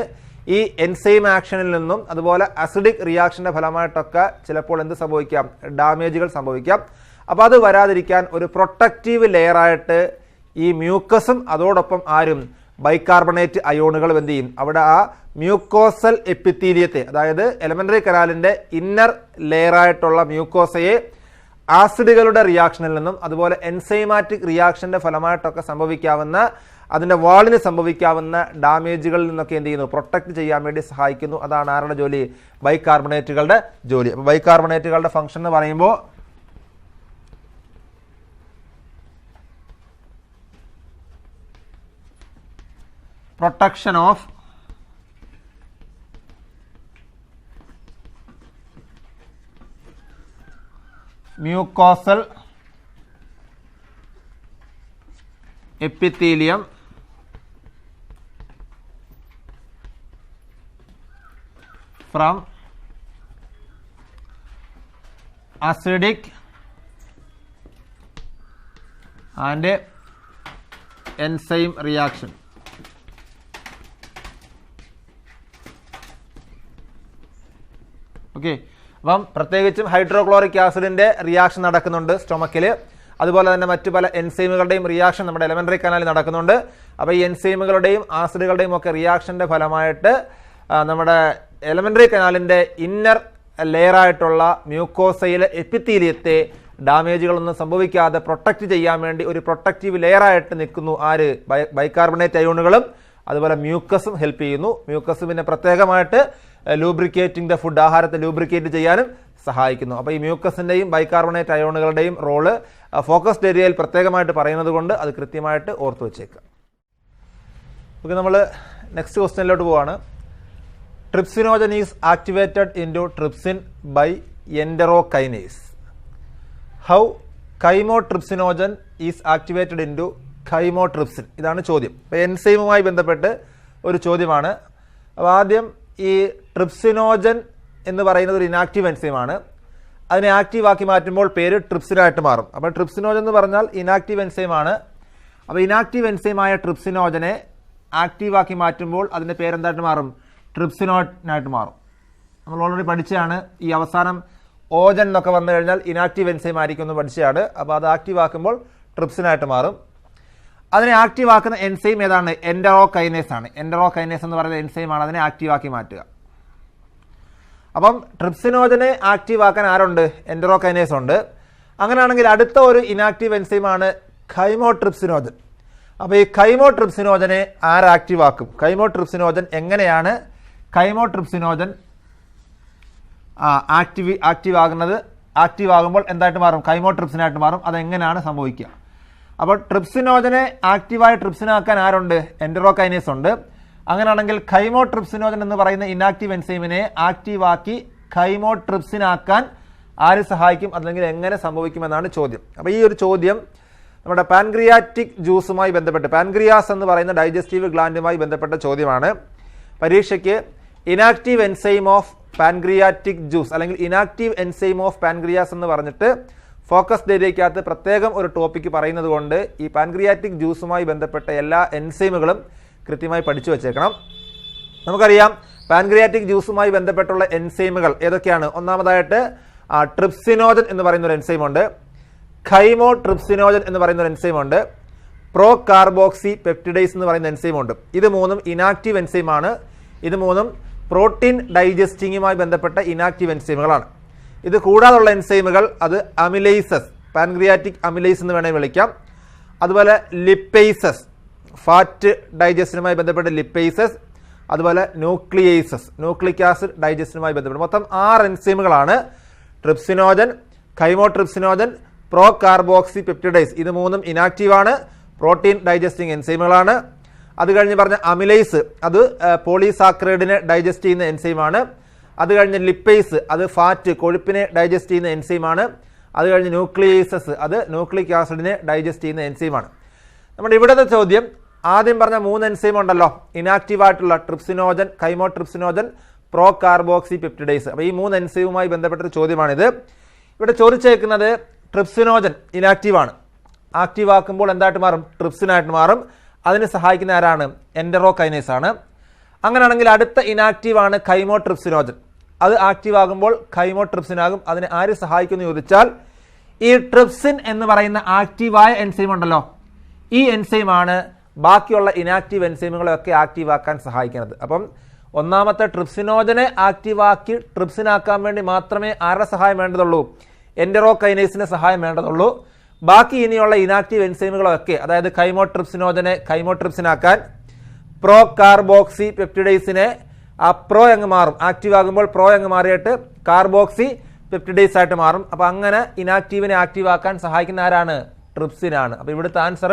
ഈ എൻസൈം ആക്ഷനിൽ നിന്നും അതുപോലെ അസിഡിക് റിയാക്ഷന്റെ ഫലമായിട്ടൊക്കെ ചിലപ്പോൾ എന്ത് സംഭവിക്കാം? ഡാമേജുകൾ സംഭവിക്കാം. അപ്പോൾ അത് വരാതിരിക്കാൻ ഒരു പ്രൊട്ടക്റ്റീവ് ലെയറായിട്ട് ഈ മ്യൂക്കസും അതോടൊപ്പം ബൈകാർബണേറ്റ് അയോണുകളും എന്ത് ചെയ്യും? അവിടെ ആ മ്യൂക്കോസൽ എപ്പിത്തീലിയത്തെ, അതായത് എലമെന്ററി കനാലിന്റെ ഇന്നർ ലെയറായിട്ടുള്ള മ്യൂക്കോസയെ ആസിഡുകളുടെ റിയാക്ഷനിൽ നിന്നും അതുപോലെ എൻസൈമാറ്റിക് റിയാക്ഷന്റെ ഫലമായിട്ടൊക്കെ സംഭവിക്കാവുന്ന അതിന്റെ വാളിന് സംഭവിക്കാവുന്ന ഡാമേജുകളിൽ നിന്നൊക്കെ എന്ത് ചെയ്യുന്നു? പ്രൊട്ടക്ട് ചെയ്യാൻ വേണ്ടി സഹായിക്കുന്നു. അതാണ് ആരുടെ ജോലി? ബൈകാർബണേറ്റുകളുടെ ജോലി. അപ്പോൾ ബൈകാർബണേറ്റുകളുടെ ഫംഗ്ഷൻ എന്ന് പറയുമ്പോൾ protection of mucosal epithelium from acidic and enzyme reaction. Okay, അപ്പം പ്രത്യേകിച്ചും ഹൈഡ്രോക്ലോറിക് ആസിഡിന്റെ റിയാക്ഷൻ നടക്കുന്നുണ്ട് സ്റ്റൊമക്കിൽ. അതുപോലെ തന്നെ മറ്റു പല എൻസൈമുകളുടെയും റിയാക്ഷൻ നമ്മുടെ എലമെന്ററി കനാലിൽ നടക്കുന്നുണ്ട്. അപ്പോൾ ഈ എൻസൈമുകളുടെയും ആസിഡുകളുടെയും ഒക്കെ റിയാക്ഷന്റെ ഫലമായിട്ട് നമ്മുടെ എലമെന്ററി കനാലിന്റെ ഇന്നർ ലെയറായിട്ടുള്ള മ്യൂക്കോസയിലെ എപ്പിത്തീലിയത്തെ ഡാമേജുകളൊന്നും സംഭവിക്കാതെ പ്രൊട്ടക്റ്റ് ചെയ്യാൻ വേണ്ടി ഒരു പ്രൊട്ടക്റ്റീവ് ലെയറായിട്ട് നിൽക്കുന്നു ബൈകാർബണേറ്റ് അയോണുകളും അതുപോലെ മ്യൂക്കസും ഹെൽപ്പ് ചെയ്യുന്നു. മ്യൂക്കസ് പിന്നെ പ്രത്യേകമായിട്ട് ലൂബ്രിക്കേറ്റിംഗ് ദ ഫുഡ്, ആഹാരത്തെ ലൂബ്രിക്കേറ്റ് ചെയ്യാനും സഹായിക്കുന്നു. അപ്പോൾ ഈ മ്യൂക്കസിന്റെയും ബൈകാർബണേറ്റ് അയോണുകളുടെയും റോള് ഫോക്കസ്ഡ് ഏരിയയിൽ പ്രത്യേകമായിട്ട് പറയുന്നത് കൊണ്ട് അത് കൃത്യമായിട്ട് ഓർത്തു വെച്ചേക്കുക. ഓക്കെ, നമ്മൾ നെക്സ്റ്റ് ക്വസ്റ്റ്യനിലോട്ട് പോവാണ്. trypsinogen is activated into trypsin by enterokinase. How chymotrypsinogen is activated into chymotrypsin? ഇതാണ് ചോദ്യം. അപ്പോൾ എൻസൈമുമായി ബന്ധപ്പെട്ട് ഒരു ചോദ്യമാണ്. അപ്പോൾ ആദ്യം ഈ ട്രിപ്സിനോജൻ എന്ന് പറയുന്നത് ഒരു ഇനാക്റ്റീവ് എൻസൈമാണ്. അതിനെ ആക്റ്റീവ് ആക്കി മാറ്റുമ്പോൾ പേര് ട്രിപ്സിനായിട്ട് മാറും. അപ്പോൾ ട്രിപ്സിനോജൻ എന്ന് പറഞ്ഞാൽ ഇനാക്റ്റീവ് എൻസൈമാണ്. അപ്പോൾ ഇനാക്റ്റീവ് എൻസൈമായ ട്രിപ്സിനോജനെ ആക്റ്റീവ് ആക്കി മാറ്റുമ്പോൾ അതിൻ്റെ പേരെന്തായിട്ട് മാറും? ട്രിപ്സിനോജനായിട്ട് മാറും. നമ്മൾ ഓൾറെഡി പഠിച്ചതാണ്. ഈ അവസാനം ഓജൻ എന്നൊക്കെ വന്നു കഴിഞ്ഞാൽ ഇനാക്റ്റീവ് എൻസൈം ആയിരിക്കും എന്ന് പഠിച്ചതാണ്. അപ്പോൾ അത് ആക്റ്റീവ് ആക്കുമ്പോൾ ട്രിപ്സിനായിട്ട് മാറും. അതിനെ ആക്റ്റീവ് ആക്കുന്ന എൻസൈം ഏതാണ്? എൻറ്ററോകൈനേസ് ആണ്. എൻറ്ററോകൈനേസ് എന്ന് പറയുന്ന എൻസൈമാണ് അതിനെ ആക്റ്റീവ് ആക്കി മാറ്റുക. അപ്പം ട്രിപ്സിനോജനെ ആക്റ്റീവ് ആക്കാൻ ആരുണ്ട്? എൻറ്ററോകൈനേസ് ഉണ്ട്. അങ്ങനെയാണെങ്കിൽ അടുത്ത ഒരു ഇനാക്റ്റീവ് എൻസൈമാണ് ചൈമോട്രിപ്സിനോജൻ. അപ്പോൾ ഈ ചൈമോട്രിപ്സിനോജനെ ആക്റ്റീവ് ആക്കും? ചൈമോട്രിപ്സിനോജൻ എങ്ങനെയാണ് ചൈമോട്രിപ്സിനോജൻ ആക്റ്റീവ് ആകുന്നത്? ആക്റ്റീവ് ആകുമ്പോൾ എന്തായിട്ട് മാറും? ചൈമോട്രിപ്സിനായിട്ട് മാറും. അതെങ്ങനെയാണ് സംഭവിക്കുക? അപ്പോൾ ട്രിപ്സിനോജനെ ആക്റ്റീവായി ട്രിപ്സിനാക്കാൻ ആരുണ്ട്? എൻറ്ററോകൈനേസ് ഉണ്ട്. അങ്ങനെയാണെങ്കിൽ ചൈമോട്രിപ്സിനോജൻ എന്ന് പറയുന്ന ഇനാക്റ്റീവ് എൻസൈമിനെ ആക്റ്റീവാക്കി ചൈമോട്രിപ്സിനാക്കാൻ ആര് സഹായിക്കും? അല്ലെങ്കിൽ എങ്ങനെ സംഭവിക്കുമെന്നാണ് ചോദ്യം. അപ്പോൾ ഈ ഒരു ചോദ്യം നമ്മുടെ പാൻക്രിയാറ്റിക് ജ്യൂസുമായി ബന്ധപ്പെട്ട്, പാൻക്രിയാസ് എന്ന് പറയുന്ന ഡൈജസ്റ്റീവ് ഗ്ലാൻഡുമായി ബന്ധപ്പെട്ട ചോദ്യമാണ്. പരീക്ഷയ്ക്ക് inactive enzyme of pancreatic juice അല്ലെങ്കിൽ ഇനാക്റ്റീവ് എൻസൈം ഓഫ് പാൻക്രിയാസ് എന്ന് പറഞ്ഞിട്ട് ഫോക്കസ് ഏരിയയ്ക്കകത്ത് പ്രത്യേകം ഒരു ടോപ്പിക്ക് പറയുന്നത് കൊണ്ട് ഈ പാൻക്രിയാറ്റിക് ജ്യൂസുമായി ബന്ധപ്പെട്ട എല്ലാ എൻസൈമുകളും കൃത്യമായി പഠിച്ചു വെച്ചേക്കണം. നമുക്കറിയാം പാൻക്രിയാറ്റിക് ജ്യൂസുമായി ബന്ധപ്പെട്ടുള്ള എൻസൈമുകൾ ഏതൊക്കെയാണ്? ഒന്നാമതായിട്ട് ട്രിപ്സിനോജൻ എന്ന് പറയുന്ന ഒരു എൻസൈം ഉണ്ട്, ചൈമോട്രിപ്സിനോജൻ എന്ന് പറയുന്ന ഒരു എൻസൈം ഉണ്ട്, പ്രോ കാർബോക്സി പെപ്റ്റിഡേസ് എന്ന് പറയുന്ന എൻസൈം ഉണ്ട്. ഇത് മൂന്നും ഇനാക്റ്റീവ് എൻസൈമാണ്. ഇത് മൂന്നും പ്രോട്ടീൻ ഡൈജസ്റ്റിങ്ങുമായി ബന്ധപ്പെട്ട ഇനാക്റ്റീവ് എൻസൈമുകളാണ്. ഇത് കൂടാതുള്ള എൻസൈമുകൾ അത് അമിലൈസസ്, പാൻക്രിയാറ്റിക് അമിലൈസ് എന്ന് വേണമെങ്കിൽ വിളിക്കാം. അതുപോലെ ലിപ്പൈസസ്, ഫാറ്റ് ഡൈജസ്റ്റിനുമായി ബന്ധപ്പെട്ട ലിപ്പൈസസ്. അതുപോലെ ന്യൂക്ലിയേസസ്, ന്യൂക്ലിക് ആസിഡ് ഡൈജസ്റ്റിനുമായി ബന്ധപ്പെട്ട് മൊത്തം 6 എൻസൈമുകളാണ്. Trypsinogen, chymotrypsinogen, pro carboxy peptidase ഇത് മൂന്നും ഇനാക്റ്റീവാണ്, പ്രോട്ടീൻ ഡൈജസ്റ്റിംഗ് എൻസൈമുകളാണ്. അത് കഴിഞ്ഞ് പറഞ്ഞ അമിലൈസ് അത് പോളിസാക്രൈഡിനെ ഡൈജസ്റ്റ് ചെയ്യുന്ന എൻസൈമാണ്. അത് കഴിഞ്ഞ് ലിപ്പൈസ് അത് ഫാറ്റ് കൊഴുപ്പിനെ ഡൈജസ്റ്റ് ചെയ്യുന്ന എൻസൈമാണ്. അത് കഴിഞ്ഞ് ന്യൂക്ലിയേസസ് അത് ന്യൂക്ലിക് ആസിഡിനെ ഡൈജസ്റ്റ് ചെയ്യുന്ന എൻസൈമാണ്. നമ്മുടെ ഇവിടുത്തെ ചോദ്യം ആദ്യം പറഞ്ഞ 3 എൻസൈം ഉണ്ടല്ലോ, ഇനാക്റ്റീവ് ആയിട്ടുള്ള trypsinogen, chymotrypsinogen, pro carboxy peptidase. അപ്പോൾ ഈ 3 എൻസൈമുമായി ബന്ധപ്പെട്ട ചോദ്യമാണിത്. ഇവിടെ ചോദിച്ചേക്കുന്നത് ട്രിപ്സിനോജൻ ഇനാക്റ്റീവാണ്, ആക്റ്റീവ് ആക്കുമ്പോൾ എന്തായിട്ട് മാറും? ട്രിപ്സിനായിട്ട് മാറും. അതിന് സഹായിക്കുന്ന ആരാണ്? എൻറ്ററോകൈനേസ് ആണ്. അങ്ങനെയാണെങ്കിൽ അടുത്ത ഇനാക്റ്റീവ് ആണ് ചൈമോട്രിപ്സിനോജൻ. അത് ആക്റ്റീവ് ആകുമ്പോൾ ചൈമോട്രിപ്സിനാകും. അതിനെ ആര് സഹായിക്കുന്നു ചോദിച്ചാൽ ഈ ട്രിപ്സിൻ എന്ന് പറയുന്ന ആക്റ്റീവായ എൻസൈം ഉണ്ടല്ലോ, ഈ എൻസൈമാണ് ബാക്കിയുള്ള ഇനാക്റ്റീവ് എൻസൈമുകളെയൊക്കെ ആക്റ്റീവ് ആക്കാൻ സഹായിക്കുന്നത്. അപ്പം ഒന്നാമത്തെ ട്രിപ്സിനോജനെ ആക്റ്റീവാക്കി ട്രിപ്സിനാക്കാൻ വേണ്ടി മാത്രമേ ആരുടെ സഹായം വേണ്ടതുള്ളൂ? എൻറ്ററോകൈനേസിന്റെ സഹായം വേണ്ടതുള്ളൂ. ബാക്കി ഇനിയുള്ള ഇനാക്റ്റീവ് എൻസൈമുകളൊക്കെ, അതായത് ചൈമോട്രിപ്സിനോജനെ ചൈമോട്രിപ്സിനാക്കാൻ, പ്രോ കാർബോക്സി പെപ്റ്റിഡേസിനെ പ്രോ അങ്ങ് മാറും, ആക്റ്റീവ് ആകുമ്പോൾ പ്രോ അങ്ങ് മാറിയിട്ട് കാർബോക്സി പെപ്റ്റിഡേസ് ആയിട്ട് മാറും. അപ്പൊ അങ്ങനെ ഇനാക്റ്റീവിനെ ആക്റ്റീവ് ആക്കാൻ സഹായിക്കുന്ന ആരാണ്? ട്രിപ്സിനാണ്. അപ്പൊ ഇവിടുത്തെ answer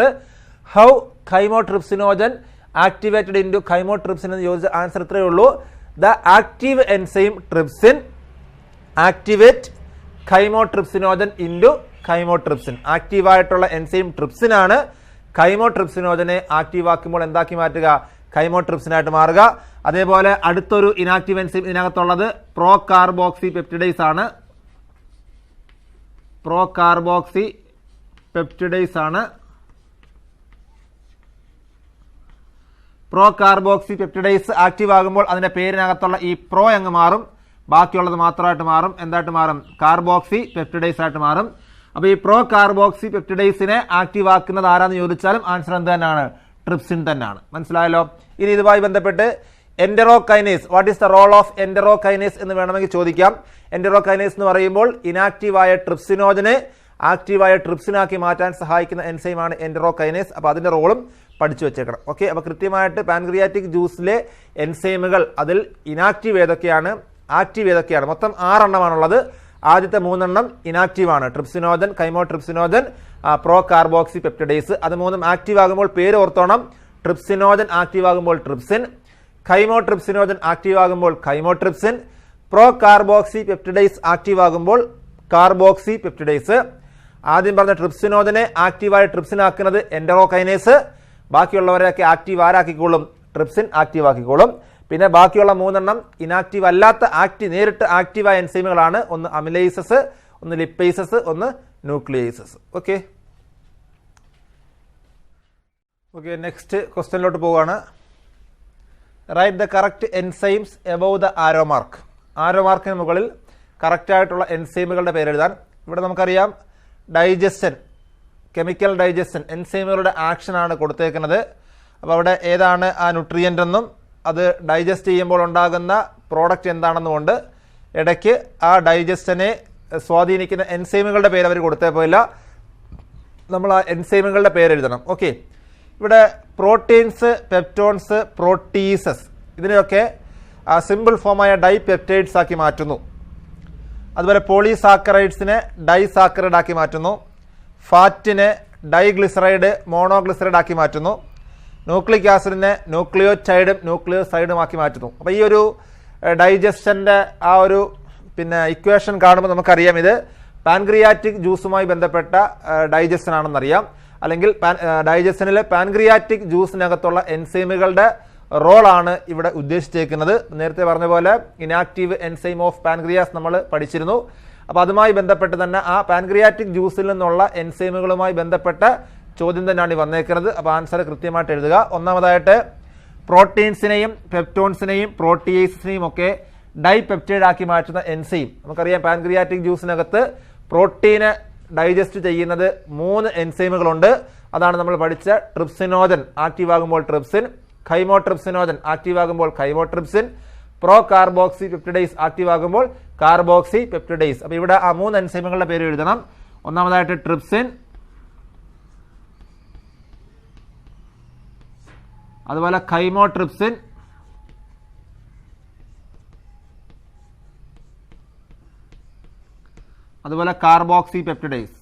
how chymotrypsinogen activated into chymotrypsin എന്ന് ചോദിച്ച ആൻസർ ഇത്രയേ ഉള്ളൂ. The active enzyme trypsin activate chymotrypsinogen into chymotrypsin. ആക്റ്റീവായിട്ടുള്ള എൻസൈം ട്രിപ്സിനാണ്. ചൈമോട്രിപ്സിനോജനെ ആക്റ്റീവ് ആക്കുമ്പോൾ എന്താക്കി മാറ്റുക? ചൈമോട്രിപ്സിനായിട്ട് മാറുക. അതേപോലെ അടുത്തൊരു ഇനാക്റ്റീവ് എൻസൈം ഇതിനകത്തുള്ളത് പ്രോ കാർബോക്സി പെപ്റ്റിഡേസ് ആണ്. പ്രോ കാർബോക്സി പെപ്റ്റിഡേസ് ആണ്. പ്രോ കാർബോക്സി പെപ്റ്റിഡേസ് ആക്റ്റീവ് ആകുമ്പോൾ അതിന്റെ പേരിനകത്തുള്ള ഈ പ്രോ അങ്ങ് മാറും, ബാക്കിയുള്ളത് മാത്രമായിട്ട് മാറും. എന്തായിട്ട് മാറും? കാർബോക്സി പെപ്റ്റിഡേസ് ആയിട്ട് മാറും. അപ്പൊ ഈ പ്രോ കാർബോക്സി പെപ്റ്റിഡേസിനെ ആക്റ്റീവ് ആക്കുന്നത് ആരാന്ന് ചോദിച്ചാലും ആൻസർ എന്ത് തന്നെയാണ്? ട്രിപ്സിൻ തന്നെയാണ്. മനസ്സിലായല്ലോ? ഇനി ഇതുമായി ബന്ധപ്പെട്ട് enterokinase, what is the role of enterokinase എന്ന് വേണമെങ്കിൽ ചോദിക്കാം. എൻറ്ററോകൈനേസ് എന്ന് പറയുമ്പോൾ ഇനാക്റ്റീവായ ട്രിപ്സിനോജനെ ആക്റ്റീവായ ട്രിപ്സിനാക്കി മാറ്റാൻ സഹായിക്കുന്ന എൻസൈമാണ് എൻറ്ററോകൈനേസ്. അപ്പോൾ അതിന്റെ റോളും പഠിച്ചു വെച്ചേക്കണം. ഓക്കെ, അപ്പോൾ കൃത്യമായിട്ട് പാൻക്രിയാറ്റിക് ജ്യൂസിലെ എൻസൈമുകൾ അതിൽ ഇനാക്റ്റീവ് ഏതൊക്കെയാണ്, ആക്റ്റീവ് ഏതൊക്കെയാണ്? മൊത്തം 6 എണ്ണമാണുള്ളത്. ആദ്യത്തെ 3 എണ്ണം ഇനാക്റ്റീവ് ആണ്, trypsinogen, chymotrypsinogen, procarboxypeptidase. അത് മൂന്നും ആക്റ്റീവ് ആകുമ്പോൾ പേര് ഓർത്തോണം. ട്രിപ്സിനോജൻ ആക്റ്റീവ് ആകുമ്പോൾ ട്രിപ്സിൻ, കൈമോട്രിപ്സിനോജൻ ആക്റ്റീവ് ആകുമ്പോൾ chymotrypsin, procarboxypeptidase active ആകുമ്പോൾ കാർബോക്സി പെപ്റ്റിഡൈസ്. ആദ്യം പറഞ്ഞ ട്രിപ്സിനോജനെ ആക്റ്റീവായ ട്രിപ്സിൻ ആക്കുന്നത് എൻഡറോകൈനേസ്. ബാക്കിയുള്ളവരെയൊക്കെ ആക്റ്റീവ് ആരാക്കിക്കോളും? ട്രിപ്സിൻ ആക്റ്റീവ് ആക്കിക്കോളും. പിന്നെ ബാക്കിയുള്ള 3 ഇനാക്റ്റീവ് അല്ലാത്ത നേരിട്ട് ആക്റ്റീവായ എൻസൈമുകളാണ്. ഒന്ന് അമിലൈസസ്, ഒന്ന് ലിപ്പൈസസ്, ഒന്ന് ന്യൂക്ലിയൈസസ്. ഓക്കെ, നെക്സ്റ്റ് ക്വസ്റ്റ്യനിലോട്ട് പോവുകയാണ്. Write the correct enzymes above the arrow mark. Arrow മാർക്കിന് മുകളിൽ കറക്റ്റായിട്ടുള്ള എൻസൈമുകളുടെ പേരെഴുതാൻ. ഇവിടെ നമുക്കറിയാം ഡൈജസ്റ്റൻ, കെമിക്കൽ ഡൈജസ്റ്റൻ എൻസൈമുകളുടെ ആക്ഷനാണ് കൊടുത്തേക്കുന്നത്. അപ്പോൾ അവിടെ ഏതാണ് ആ ന്യൂട്രിയൻ്റ് എന്നും അത് ഡൈജസ്റ്റ് ചെയ്യുമ്പോൾ ഉണ്ടാകുന്ന പ്രോഡക്റ്റ് എന്താണെന്നുകൊണ്ട് ഇടയ്ക്ക് ആ ഡൈജസ്റ്റനെ സ്വാധീനിക്കുന്ന എൻസൈമുകളുടെ പേര് അവർ കൊടുത്തേ പോയില്ല. നമ്മൾ ആ എൻസൈമുകളുടെ പേരെഴുതണം. ഓക്കെ, ഇവിടെ പ്രോട്ടീൻസ്, പെപ്റ്റോൺസ്, പ്രോട്ടീസസ് ഇതിനെയൊക്കെ സിമ്പിൾ ഫോമായ ഡൈപെപ്റ്റൈഡ്സ് ആക്കി മാറ്റുന്നു. അതുപോലെ പോളിസാക്കറൈഡ്സിനെ ഡൈസാക്കറൈഡ് ആക്കി മാറ്റുന്നു. ഫാറ്റിനെ ഡൈഗ്ലിസറൈഡ്, മോണോഗ്ലിസറൈഡ് ആക്കി മാറ്റുന്നു. ന്യൂക്ലിക് ആസിഡിനെ ന്യൂക്ലിയോറ്റൈഡും ന്യൂക്ലിയോസൈഡും ആക്കി മാറ്റുന്നു. അപ്പോൾ ഈ ഒരു ഡൈജസ്റ്റൻ്റെ ആ ഒരു ഇക്വേഷൻ കാണുമ്പോൾ നമുക്കറിയാം ഇത് പാൻക്രിയാറ്റിക് ജ്യൂസുമായി ബന്ധപ്പെട്ട ഡൈജസ്റ്റൻ ആണെന്നറിയാം. അല്ലെങ്കിൽ ഡൈജസ്റ്റനിലെ പാൻക്രിയാറ്റിക് ജ്യൂസിനകത്തുള്ള എൻസൈമുകളുടെ റോളാണ് ഇവിടെ ഉദ്ദേശിച്ചേക്കുന്നത്. നേരത്തെ പറഞ്ഞ പോലെ ഇനാക്റ്റീവ് എൻസൈം ഓഫ് പാൻക്രിയാസ് നമ്മൾ പഠിച്ചിരുന്നു. അപ്പോൾ അതുമായി ബന്ധപ്പെട്ട് തന്നെ ആ പാൻക്രിയാറ്റിക് ജ്യൂസിൽ നിന്നുള്ള എൻസൈമുകളുമായി ബന്ധപ്പെട്ട ചോദ്യം തന്നെയാണ് ഈ വന്നേക്കുന്നത്. അപ്പോൾ ആൻസർ കൃത്യമായിട്ട് എഴുതുക. ഒന്നാമതായിട്ട് പ്രോട്ടീൻസിനെയും പെപ്റ്റോൺസിനെയും പ്രോട്ടിയേസിനെയും ഒക്കെ ഡൈപെപ്റ്റൈഡ് ആക്കി മാറ്റുന്ന എൻസൈം നമുക്കറിയാം. പാൻക്രിയാറ്റിക് ജ്യൂസിനകത്ത് പ്രോട്ടീന് ഡൈജസ്റ്റ് ചെയ്യുന്നത് 3 എൻസൈമുകളുണ്ട്. അതാണ് നമ്മൾ പഠിച്ച ട്രിപ്സിനോജൻ ആക്റ്റീവ് ആകുമ്പോൾ ട്രിപ്സിൻ, കൈമോട്രിപ്സിനോജൻ ആക്റ്റീവ് ആകുമ്പോൾ chymotrypsin, procarboxypeptidase active ആകുമ്പോൾ കാർബോക്സി പെപ്റ്റിഡൈസ്. അപ്പോൾ ഇവിടെ ആ 3 എൻസൈമുകളുടെ പേര് എഴുതണം. ഒന്നാമതായിട്ട് ട്രിപ്സിൻ, അതുപോലെ കൈമോട്രിപ്സിൻ, അതുപോലെ കാർബോക്സി പെപ്റ്റിഡൈസ്.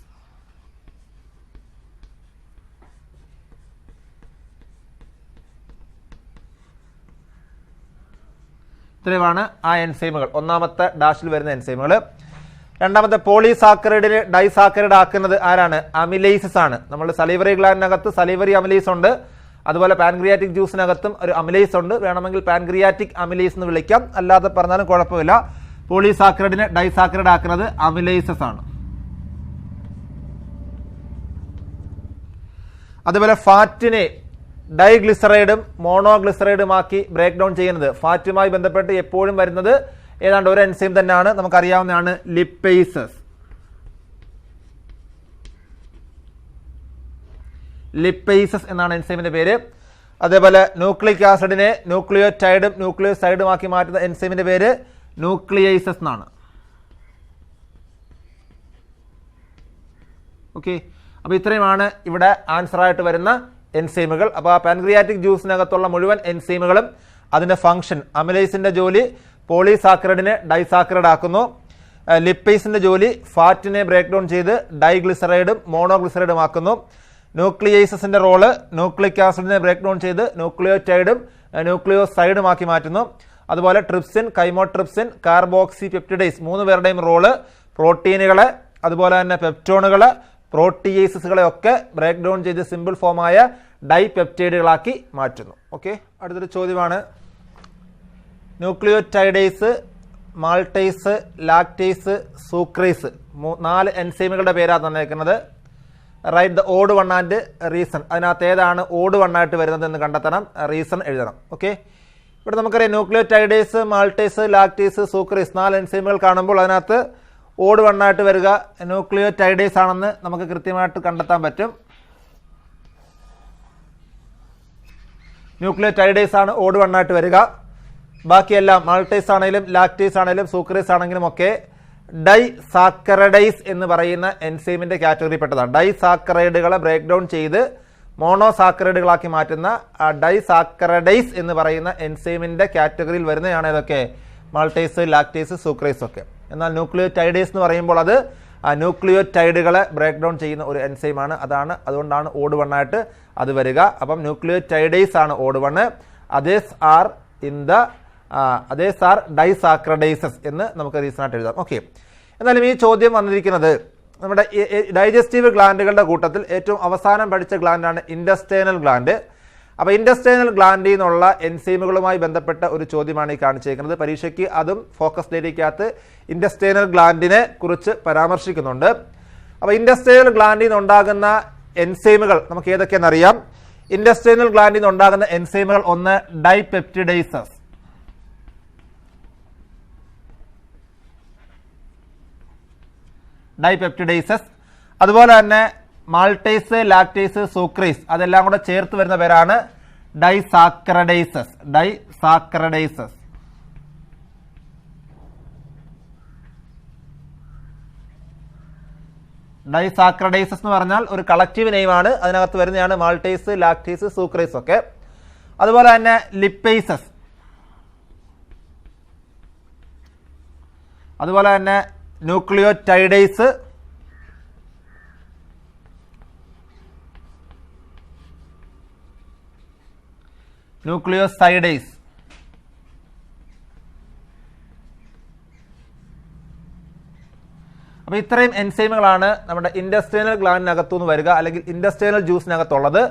ഇത്രയുമാണ് ആ എൻസൈമുകൾ, ഒന്നാമത്തെ ഡാഷിൽ വരുന്ന എൻസൈമുകൾ. രണ്ടാമത്തെ പോളിസാക്കറൈഡിനെ ഡൈസാക്കറൈഡ് ആക്കുന്നത് ആരാണ്? അമിലൈസസ് ആണ്. നമ്മൾ സലൈവറി ഗ്ലാൻഡിനകത്ത് സലൈവറി അമിലൈസ് ഉണ്ട്. അതുപോലെ പാൻക്രിയാറ്റിക് ജ്യൂസിനകത്തും ഒരു അമിലൈസ് ഉണ്ട്. വേണമെങ്കിൽ പാൻക്രിയാറ്റിക് അമിലൈസ് എന്ന് വിളിക്കാം, അല്ലാതെ പറഞ്ഞാലും കുഴപ്പമില്ല. പോളിസാക്കറൈഡിനെ ഡൈസാക്കറൈഡ് ആക്കുന്നത് അമിലൈസസ് ആണ്. അതുപോലെ ഫാറ്റിനെ ഡൈഗ്ലിസറൈഡും മോണോഗ്ലിസറൈഡുമാക്കി ബ്രേക്ക് ഡൗൺ ചെയ്യുന്നത്, ഫാറ്റുമായി ബന്ധപ്പെട്ട് എപ്പോഴും വരുന്നത് ഏതാണ്ട് ഒരു എൻസൈം തന്നെയാണ്, നമുക്കറിയാവുന്നതാണ് ലിപ്പൈസസ്. ലിപ്പൈസസ് എന്നാണ് എൻസൈമിന്റെ പേര്. അതേപോലെ ന്യൂക്ലിക് ആസിഡിനെ ന്യൂക്ലിയോറ്റൈഡും ന്യൂക്ലിയോസൈഡും ആക്കി മാറ്റുന്ന എൻസൈമിന്റെ പേര് ന്യൂക്ലിയൈസസ് എന്നാണ്. ഓക്കെ, അപ്പോൾ ഇത്രയുമാണ് ഇവിടെ ആൻസർ ആയിട്ട് വരുന്ന എൻസൈമുകൾ. അപ്പോൾ ആ പാൻക്രിയാറ്റിക് ജ്യൂസിനകത്തുള്ള മുഴുവൻ എൻസൈമുകളും അതിന്റെ ഫംഗ്ഷൻ, അമിലൈസിന്റെ ജോലി പോളിസാക്കറൈഡിനെ ഡൈസാക്കറൈഡ് ആക്കുന്നു. ലിപ്പൈസിന്റെ ജോലി ഫാറ്റിനെ ബ്രേക്ക് ഡൗൺ ചെയ്ത് ഡൈഗ്ലിസറൈഡും മോണോഗ്ലിസറൈഡും ആക്കുന്നു. ന്യൂക്ലിയൈസസിന്റെ റോള് ന്യൂക്ലിക് ആസിഡിനെ ബ്രേക്ക് ഡൗൺ ചെയ്ത് ന്യൂക്ലിയോറ്റൈഡും ന്യൂക്ലിയോസൈഡും ആക്കി മാറ്റുന്നു. അതുപോലെ ട്രിപ്സിൻ, കൈമോട്രിപ്സിൻ, കാർബോക്സി പെപ്റ്റിഡൈസ് 3 പേരുടെയും റോള് പ്രോട്ടീനുകളെ അതുപോലെ തന്നെ പെപ്റ്റോണുകളെ പ്രോട്ടിയേസസുകളെ ഒക്കെ ബ്രേക്ക് ഡൗൺ ചെയ്ത് സിമ്പിൾ ഫോമായ ഡൈപെപ്റ്റൈഡുകളാക്കി മാറ്റുന്നു. ഓക്കെ, അടുത്തൊരു ചോദ്യമാണ്. ന്യൂക്ലിയോറ്റൈഡേസ്, മാൾട്ടേസ്, ലാക്ടേസ്, സൂക്രേസ് 4 എൻസൈമുകളുടെ പേരാണ് തന്നേക്കുന്നത്. Write the odd one and reason. അതിനകത്ത് ഏതാണ് ഓഡ് വൺ ആയിട്ട് വരുന്നത് എന്ന് കണ്ടെത്തണം, റീസൺ എഴുതണം. ഓക്കെ, ഇവിടെ നമുക്കറിയാം ന്യൂക്ലിയോറ്റൈഡേസ്, മാൾട്ടേസ്, ലാക്ടേസ്, സൂക്രേസ് 4 എൻസൈമുകൾ കാണുമ്പോൾ അതിനകത്ത് ഓഡ് വൺ ആയിട്ട് വരിക ന്യൂക്ലിയോറ്റൈഡേസ് ആണെന്ന് നമുക്ക് കൃത്യമായിട്ട് കണ്ടെത്താൻ പറ്റും. ന്യൂക്ലിയോറ്റൈഡേസ് ആണ് ഓഡ് വൺ ആയിട്ട് വരിക. ബാക്കിയെല്ലാം മാൾട്ടേസ് ആണെങ്കിലും ലാക്ടേസ് ആണെങ്കിലും സൂക്രേസ് ആണെങ്കിലും ഒക്കെ ഡൈസാക്കറൈഡൈസ് എന്ന് പറയുന്ന എൻസൈമിന്റെ കാറ്റഗറിയിൽപ്പെട്ടതാണ്. ഡൈസാക്കറൈഡുകളെ ബ്രേക്ക് ഡൗൺ ചെയ്ത് മോണോസാക്കറൈഡുകളാക്കി മാറ്റുന്ന ഡൈസാക്കറൈഡൈസ് എന്ന് പറയുന്ന എൻസൈമിന്റെ കാറ്റഗറിയിൽ വരുന്നതാണ് ഇതൊക്കെ മാൾട്ടേസ്, ലാക്ടേസ്, സൂക്രേസ് ഒക്കെ. എന്നാൽ ന്യൂക്ലിയോറ്റൈഡേസ് എന്ന് പറയുമ്പോൾ അത് ന്യൂക്ലിയോറ്റൈഡുകളെ ബ്രേക്ക് ഡൗൺ ചെയ്യുന്ന ഒരു എൻസൈമാണ്. അതുകൊണ്ടാണ് ഓഡ് വൺ ആയിട്ട് അത് വരിക. അപ്പം ന്യൂക്ലിയോറ്റൈഡേസ് ആണ് odd one, others are in the അതേ സാർ ഡൈസാക്രഡൈസസ് എന്ന് നമുക്ക് റീസണായിട്ട് എഴുതാം. ഓക്കെ, എന്നാലും ഈ ചോദ്യം വന്നിരിക്കുന്നത് നമ്മുടെ ഡൈജസ്റ്റീവ് ഗ്ലാൻഡുകളുടെ കൂട്ടത്തിൽ ഏറ്റവും അവസാനം പഠിച്ച ഗ്ലാൻഡാണ് ഇൻഡസ്റ്റൈനൽ ഗ്ലാൻഡ്. അപ്പോൾ ഇൻഡസ്റ്റൈനൽ ഗ്ലാൻഡിൽ നിന്നുള്ള എൻസൈമുകളുമായി ബന്ധപ്പെട്ട ഒരു ചോദ്യമാണ് ഈ കാണിച്ചിരിക്കുന്നത്. പരീക്ഷയ്ക്ക് അതും ഫോക്കസ് ഏരിയക്കകത്ത് ഇൻഡസ്റ്റൈനൽ ഗ്ലാൻഡിനെ കുറിച്ച് പരാമർശിക്കുന്നുണ്ട്. അപ്പോൾ ഇൻഡസ്റ്റൈനൽ ഗ്ലാൻഡിൽ നിന്നുണ്ടാകുന്ന എൻസൈമുകൾ നമുക്ക് ഏതൊക്കെയെന്നറിയാം. ഇൻഡസ്റ്റൈനൽ ഗ്ലാൻഡിൽ നിന്നുണ്ടാകുന്ന എൻസൈമുകൾ ഒന്ന് ഡൈപെപ്റ്റിഡൈസസ്, അതുപോലെ തന്നെ മാൾട്ടേസ്, ലാക്ടേസ്, സൂക്രേസ് അതെല്ലാം കൂടെ ചേർത്ത് വരുന്ന പേരാണ് ഡൈസാക്രഡൈസസ്. ഡൈസാക്രഡൈസസ് എന്ന് പറഞ്ഞാൽ ഒരു കളക്റ്റീവ് നെയിമാണ്. അതിനകത്ത് വരുന്നതാണ് മാൾട്ടേസ്, ലാക്ടേസ്, സൂക്രേസ് ഒക്കെ. അതുപോലെ തന്നെ ലിപ്പേസസ്, അതുപോലെ തന്നെ ന്യൂക്ലിയോടൈഡേസ്, ന്യൂക്ലിയോസൈഡേസ്. അപ്പോൾ ഇത്രയും എൻസൈമുകളാണ് നമ്മുടെ ഇൻഡസ്റ്റൈനൽ ഗ്ലാൻഡിനകത്തുനിന്ന് വരിക, അല്ലെങ്കിൽ ഇൻഡസ്റ്റൈനൽ ജ്യൂസിനകത്തുള്ളത്.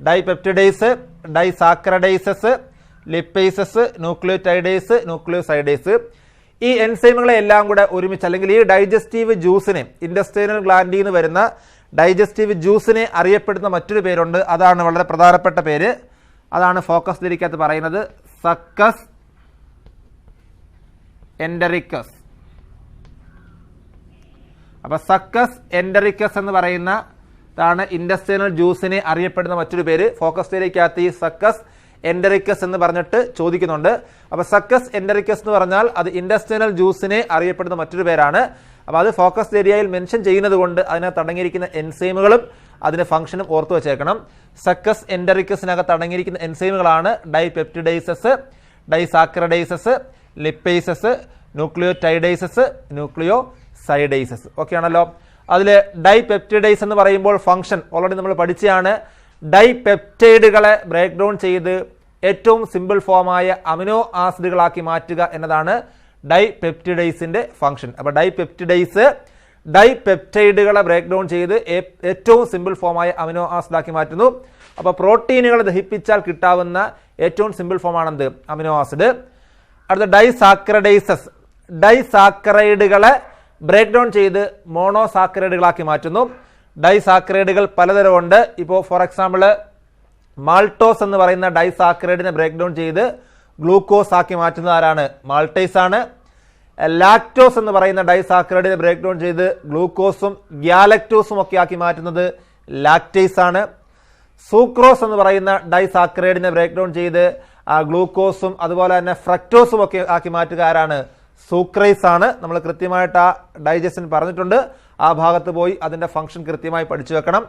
ഡൈപെപ്റ്റിഡേസ്, ഡൈസാക്രഡൈസസ്, ലിപ്പേസസ്, ന്യൂക്ലിയോടൈഡേസ്, ന്യൂക്ലിയോസൈഡേസ്. ഈ എൻസൈമുകളെ എല്ലാം കൂടെ ഒരുമിച്ച്, അല്ലെങ്കിൽ ഈ ഡൈജസ്റ്റീവ് ജ്യൂസിനെ, ഇൻഡസ്റ്റൈനൽ ഗ്ലാൻഡിൽ നിന്ന് വരുന്ന ഡൈജസ്റ്റീവ് ജ്യൂസിനെ അറിയപ്പെടുന്ന മറ്റൊരു പേരുണ്ട്. അതാണ് വളരെ പ്രധാനപ്പെട്ട പേര്. അതാണ് ഫോക്കസ് തിരിക്കകത്ത് പറയുന്നത് സക്കസ് എൻഡറിക്കസ്. അപ്പൊ സക്കസ് എൻഡറിക്കസ് എന്ന് പറയുന്നതാണ് ഇൻഡസ്റ്റൈനൽ ജ്യൂസിനെ അറിയപ്പെടുന്ന മറ്റൊരു പേര്. ഫോക്കസ് തിരിക്കകത്ത് ഈ സക്കസ് എൻഡറിക്കസ് എന്ന് പറഞ്ഞിട്ട് ചോദിക്കുന്നുണ്ട്. അപ്പൊ സക്കസ് എൻഡറിക്കസ് എന്ന് പറഞ്ഞാൽ അത് ഇൻഡസ്റ്റൈനൽ ജ്യൂസിനെ അറിയപ്പെടുന്ന മറ്റൊരു പേരാണ്. അപ്പൊ അത് ഫോക്കസ് ഏരിയയിൽ മെൻഷൻ ചെയ്യുന്നത് കൊണ്ട് അതിനകത്ത് അടങ്ങിയിരിക്കുന്ന എൻസൈമുകളും അതിന്റെ ഫംഗ്ഷനും ഓർത്തു വെച്ചേക്കണം. സക്കസ് എൻഡറിക്കസിനകത്ത് അടങ്ങിയിരിക്കുന്ന എൻസൈമുകളാണ് ഡൈപെപ്റ്റിഡൈസസ്, ഡൈസാക്രഡൈസസ്, ലിപ്പേസസ്, ന്യൂക്ലിയോടൈഡേസസ്, ന്യൂക്ലിയോസൈഡേസസ്. ഓക്കെ ആണല്ലോ. അതിൽ ഡൈപെപ്റ്റിഡൈസ് എന്ന് പറയുമ്പോൾ ഫംഗ്ഷൻ ഓൾറെഡി നമ്മൾ പഠിച്ചതാണ്. ഡൈപെപ്റ്റൈഡുകളെ ബ്രേക്ക് ഡൗൺ ചെയ്ത് ഏറ്റവും സിമ്പിൾ ഫോമായ അമിനോ ആസിഡുകളാക്കി മാറ്റുക എന്നതാണ് ഡൈപെപ്റ്റിഡൈസിന്റെ ഫംഗ്ഷൻ. അപ്പൊ ഡൈപെപ്റ്റൈഡുകളെ ബ്രേക്ക് ഡൗൺ ചെയ്ത് ഏറ്റവും സിമ്പിൾ ഫോമായ അമിനോ ആസിഡാക്കി മാറ്റുന്നു. അപ്പൊ പ്രോട്ടീനുകൾ ദഹിപ്പിച്ചാൽ കിട്ടാവുന്ന ഏറ്റവും സിമ്പിൾ ഫോമാണെന്ത്? Amino acid. അടുത്ത ഡൈസാക്രഡൈസസ്, ഡൈസാക്കറൈഡുകളെ ബ്രേക്ക് ഡൗൺ ചെയ്ത് മോണോസാക്കറൈഡുകളാക്കി മാറ്റുന്നു. ഡൈസാക്കറൈഡുകൾ പലതരമുണ്ട്. ഇപ്പോൾ ഫോർ എക്സാമ്പിൾ മാൾട്ടോസ് എന്ന് പറയുന്ന ഡൈസാക്കറൈഡിനെ ബ്രേക്ക് ഡൗൺ ചെയ്ത് ഗ്ലൂക്കോസ് ആക്കി മാറ്റുന്നത് ആരാണ്? മാൾട്ടേസ് ആണ്. ലാക്ടോസ് എന്ന് പറയുന്ന ഡൈസാക്കറൈഡിനെ ബ്രേക്ക് ഡൗൺ ചെയ്ത് ഗ്ലൂക്കോസും ഗ്യാലക്ടോസും ഒക്കെ ആക്കി മാറ്റുന്നത് ലാക്ടേസ് ആണ്. സൂക്രോസ് എന്ന് പറയുന്ന ഡൈസാക്കറൈഡിനെ ബ്രേക്ക് ഡൗൺ ചെയ്ത് ഗ്ലൂക്കോസും അതുപോലെ തന്നെ ഫ്രക്ടോസും ഒക്കെ ആക്കി മാറ്റുക ആരാണ്? സൂക്രേസ് ആണ്. നമ്മൾ കൃത്യമായിട്ട് ആ ഡൈജഷൻ പറഞ്ഞിട്ടുണ്ട്. ആ ഭാഗത്ത് പോയി അതിന്റെ ഫംഗ്ഷൻ കൃത്യമായി പഠിച്ചു വെക്കണം.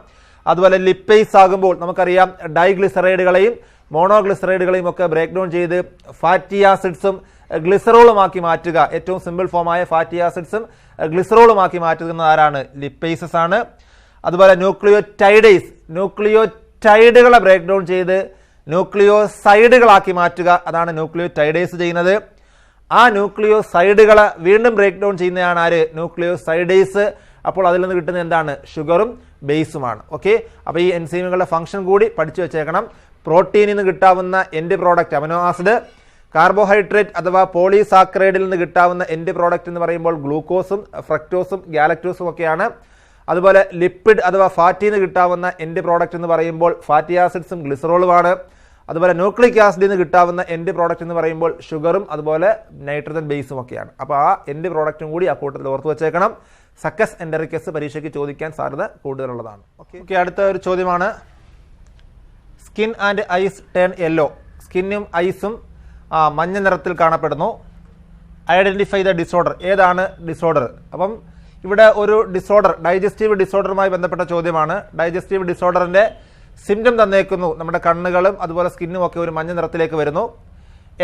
അതുപോലെ ലിപ്പേസ് ആകുമ്പോൾ നമുക്കറിയാം ഡൈഗ്ലിസറൈഡുകളെയും മോണോഗ്ലിസറൈഡുകളെയും ഒക്കെ ബ്രേക്ക് ഡൗൺ ചെയ്ത് ഫാറ്റി ആസിഡ്സും ഗ്ലിസറോളുമാക്കി മാറ്റുക. ഏറ്റവും സിമ്പിൾ ഫോമായ ഫാറ്റി ആസിഡ്സും ഗ്ലിസറോളുമാക്കി മാറ്റുന്ന ആരാണ്? ലിപ്പേസസ് ആണ്. അതുപോലെ ന്യൂക്ലിയോടൈഡുകളെ ബ്രേക്ക് ഡൗൺ ചെയ്ത് ന്യൂക്ലിയോസൈഡുകളാക്കി മാറ്റുക. അതാണ് ന്യൂക്ലിയോടൈഡേസ് ചെയ്യുന്നത്. ആ ന്യൂക്ലിയോസൈഡുകളെ വീണ്ടും ബ്രേക്ക് ഡൗൺ ചെയ്യുന്നതാണ് ആര്? ന്യൂക്ലിയോസൈഡേസ്. അപ്പോൾ അതിൽ നിന്ന് കിട്ടുന്നത് എന്താണ്? ഷുഗറും ബേസുമാണ്. ഓക്കെ, അപ്പോൾ ഈ എൻസൈമുകളുടെ ഫംഗ്ഷൻ കൂടി പഠിച്ചു വെച്ചേക്കണം. പ്രോട്ടീനിൽ നിന്ന് കിട്ടാവുന്ന end product amino acid, carbohydrate അഥവാ പോളിസാക്കറൈഡിൽ നിന്ന് കിട്ടാവുന്ന എൻഡ് പ്രോഡക്റ്റ് എന്ന് പറയുമ്പോൾ ഗ്ലൂക്കോസും ഫ്രക്ടോസും ഗ്യാലക്ടോസും ഒക്കെയാണ്. അതുപോലെ ലിപ്പിഡ് അഥവാ ഫാറ്റിൽ നിന്ന് കിട്ടാവുന്ന എൻഡ് പ്രോഡക്റ്റ് എന്ന് പറയുമ്പോൾ ഫാറ്റി ആസിഡ്സും ഗ്ലിസറോളുമാണ്. അതുപോലെ ന്യൂക്ലിക് ആസിഡിൽ നിന്ന് കിട്ടാവുന്ന എൻഡ് പ്രോഡക്റ്റ് എന്ന് പറയുമ്പോൾ ഷുഗറും അതുപോലെ നൈട്രജൻ ബേസും ഒക്കെയാണ്. അപ്പോൾ ആ എൻഡ് പ്രോഡക്റ്റും കൂടി ആ കൂട്ടത്തിൽ ഓർത്ത് വെച്ചേക്കണം. സക്കസ് എൻഡറിക്കസ് പരീക്ഷയ്ക്ക് ചോദിക്കാൻ സാധ്യത കൂടുതലുള്ളതാണ്. ഓക്കെ, അടുത്ത ഒരു ചോദ്യമാണ് skin and eyes turn yellow. സ്കിന്നും ഐസും മഞ്ഞ നിറത്തിൽ കാണപ്പെടുന്നു. Identify the disorder. ഏതാണ് ഡിസോർഡർ? അപ്പം ഇവിടെ ഒരു ഡിസോർഡർ, ഡൈജസ്റ്റീവ് ഡിസോർഡറുമായി ബന്ധപ്പെട്ട ചോദ്യമാണ്. ഡൈജസ്റ്റീവ് ഡിസോർഡറിന്റെ സിംറ്റം തന്നേക്കുന്നു. നമ്മുടെ കണ്ണുകളും അതുപോലെ സ്കിന്നും ഒക്കെ ഒരു മഞ്ഞ നിറത്തിലേക്ക് വരുന്നു.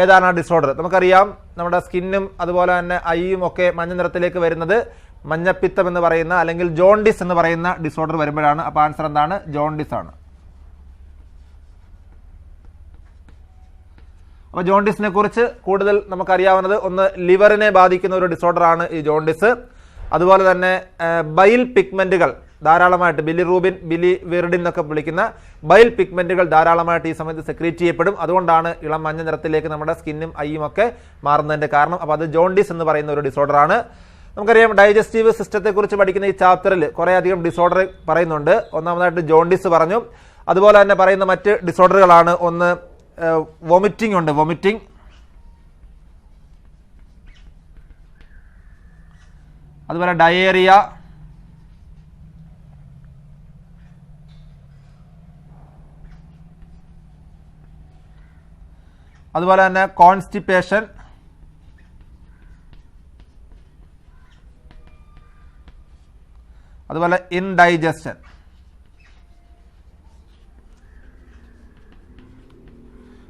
ഏതാണ് ആ ഡിസോർഡർ? നമുക്കറിയാം നമ്മുടെ സ്കിന്നും അതുപോലെ തന്നെ ഐയും ഒക്കെ മഞ്ഞ നിറത്തിലേക്ക് വരുന്നത് മഞ്ഞപ്പിത്തം എന്ന് പറയുന്ന അല്ലെങ്കിൽ ജോണ്ടിസ് എന്ന് പറയുന്ന ഡിസോർഡർ വരുമ്പോഴാണ്. അപ്പോൾ ആൻസർ എന്താണ്? ജോണ്ടിസ് ആണ്. അപ്പോൾ ജോണ്ടിസിനെ കുറിച്ച് കൂടുതൽ നമുക്കറിയാവുന്നത്, ഒന്ന് ലിവറിനെ ബാധിക്കുന്ന ഒരു ഡിസോർഡറാണ് ഈ ജോണ്ടിസ്. അതുപോലെ തന്നെ ബൈൽ പിഗ്മെന്റുകൾ ധാരാളമായിട്ട്, ബിലിറൂബിൻ, ബിലിവിറിഡിൻ എന്നൊക്കെ വിളിക്കുന്ന ബൈൽ പിഗ്മെന്റുകൾ ധാരാളമായിട്ട് ഈ സമയത്ത് സെക്രീറ്റ് ചെയ്യപ്പെടും. അതുകൊണ്ടാണ് ഇളം മഞ്ഞ നിറത്തിലേക്ക് നമ്മുടെ സ്കിന്നും ഐയും ഒക്കെ മാറുന്നതിന്റെ കാരണം. അപ്പോൾ അത് ജോണ്ടിസ് എന്ന് പറയുന്ന ഒരു ഡിസോർഡറാണ്. നമുക്കറിയാം ഡൈജസ്റ്റീവ് സിസ്റ്റത്തെ കുറിച്ച് പഠിക്കുന്ന ഈ ചാപ്റ്ററിൽ കുറേ അധികം ഡിസോർഡർ പറയുന്നുണ്ട്. ഒന്നാമതായിട്ട് ജോണ്ടിസ് പറഞ്ഞു. അതുപോലെ തന്നെ പറയുന്ന മറ്റ് ഡിസോർഡറുകളാണ്, ഒന്ന് വോമിറ്റിംഗ് ഉണ്ട്, വോമിറ്റിംഗ്. അതുപോലെ ഡയേറിയ, അതുപോലെ തന്നെ കോൺസ്റ്റിപ്പേഷൻ, അതുപോലെ ഇൻഡൈജസ്റ്റൻ.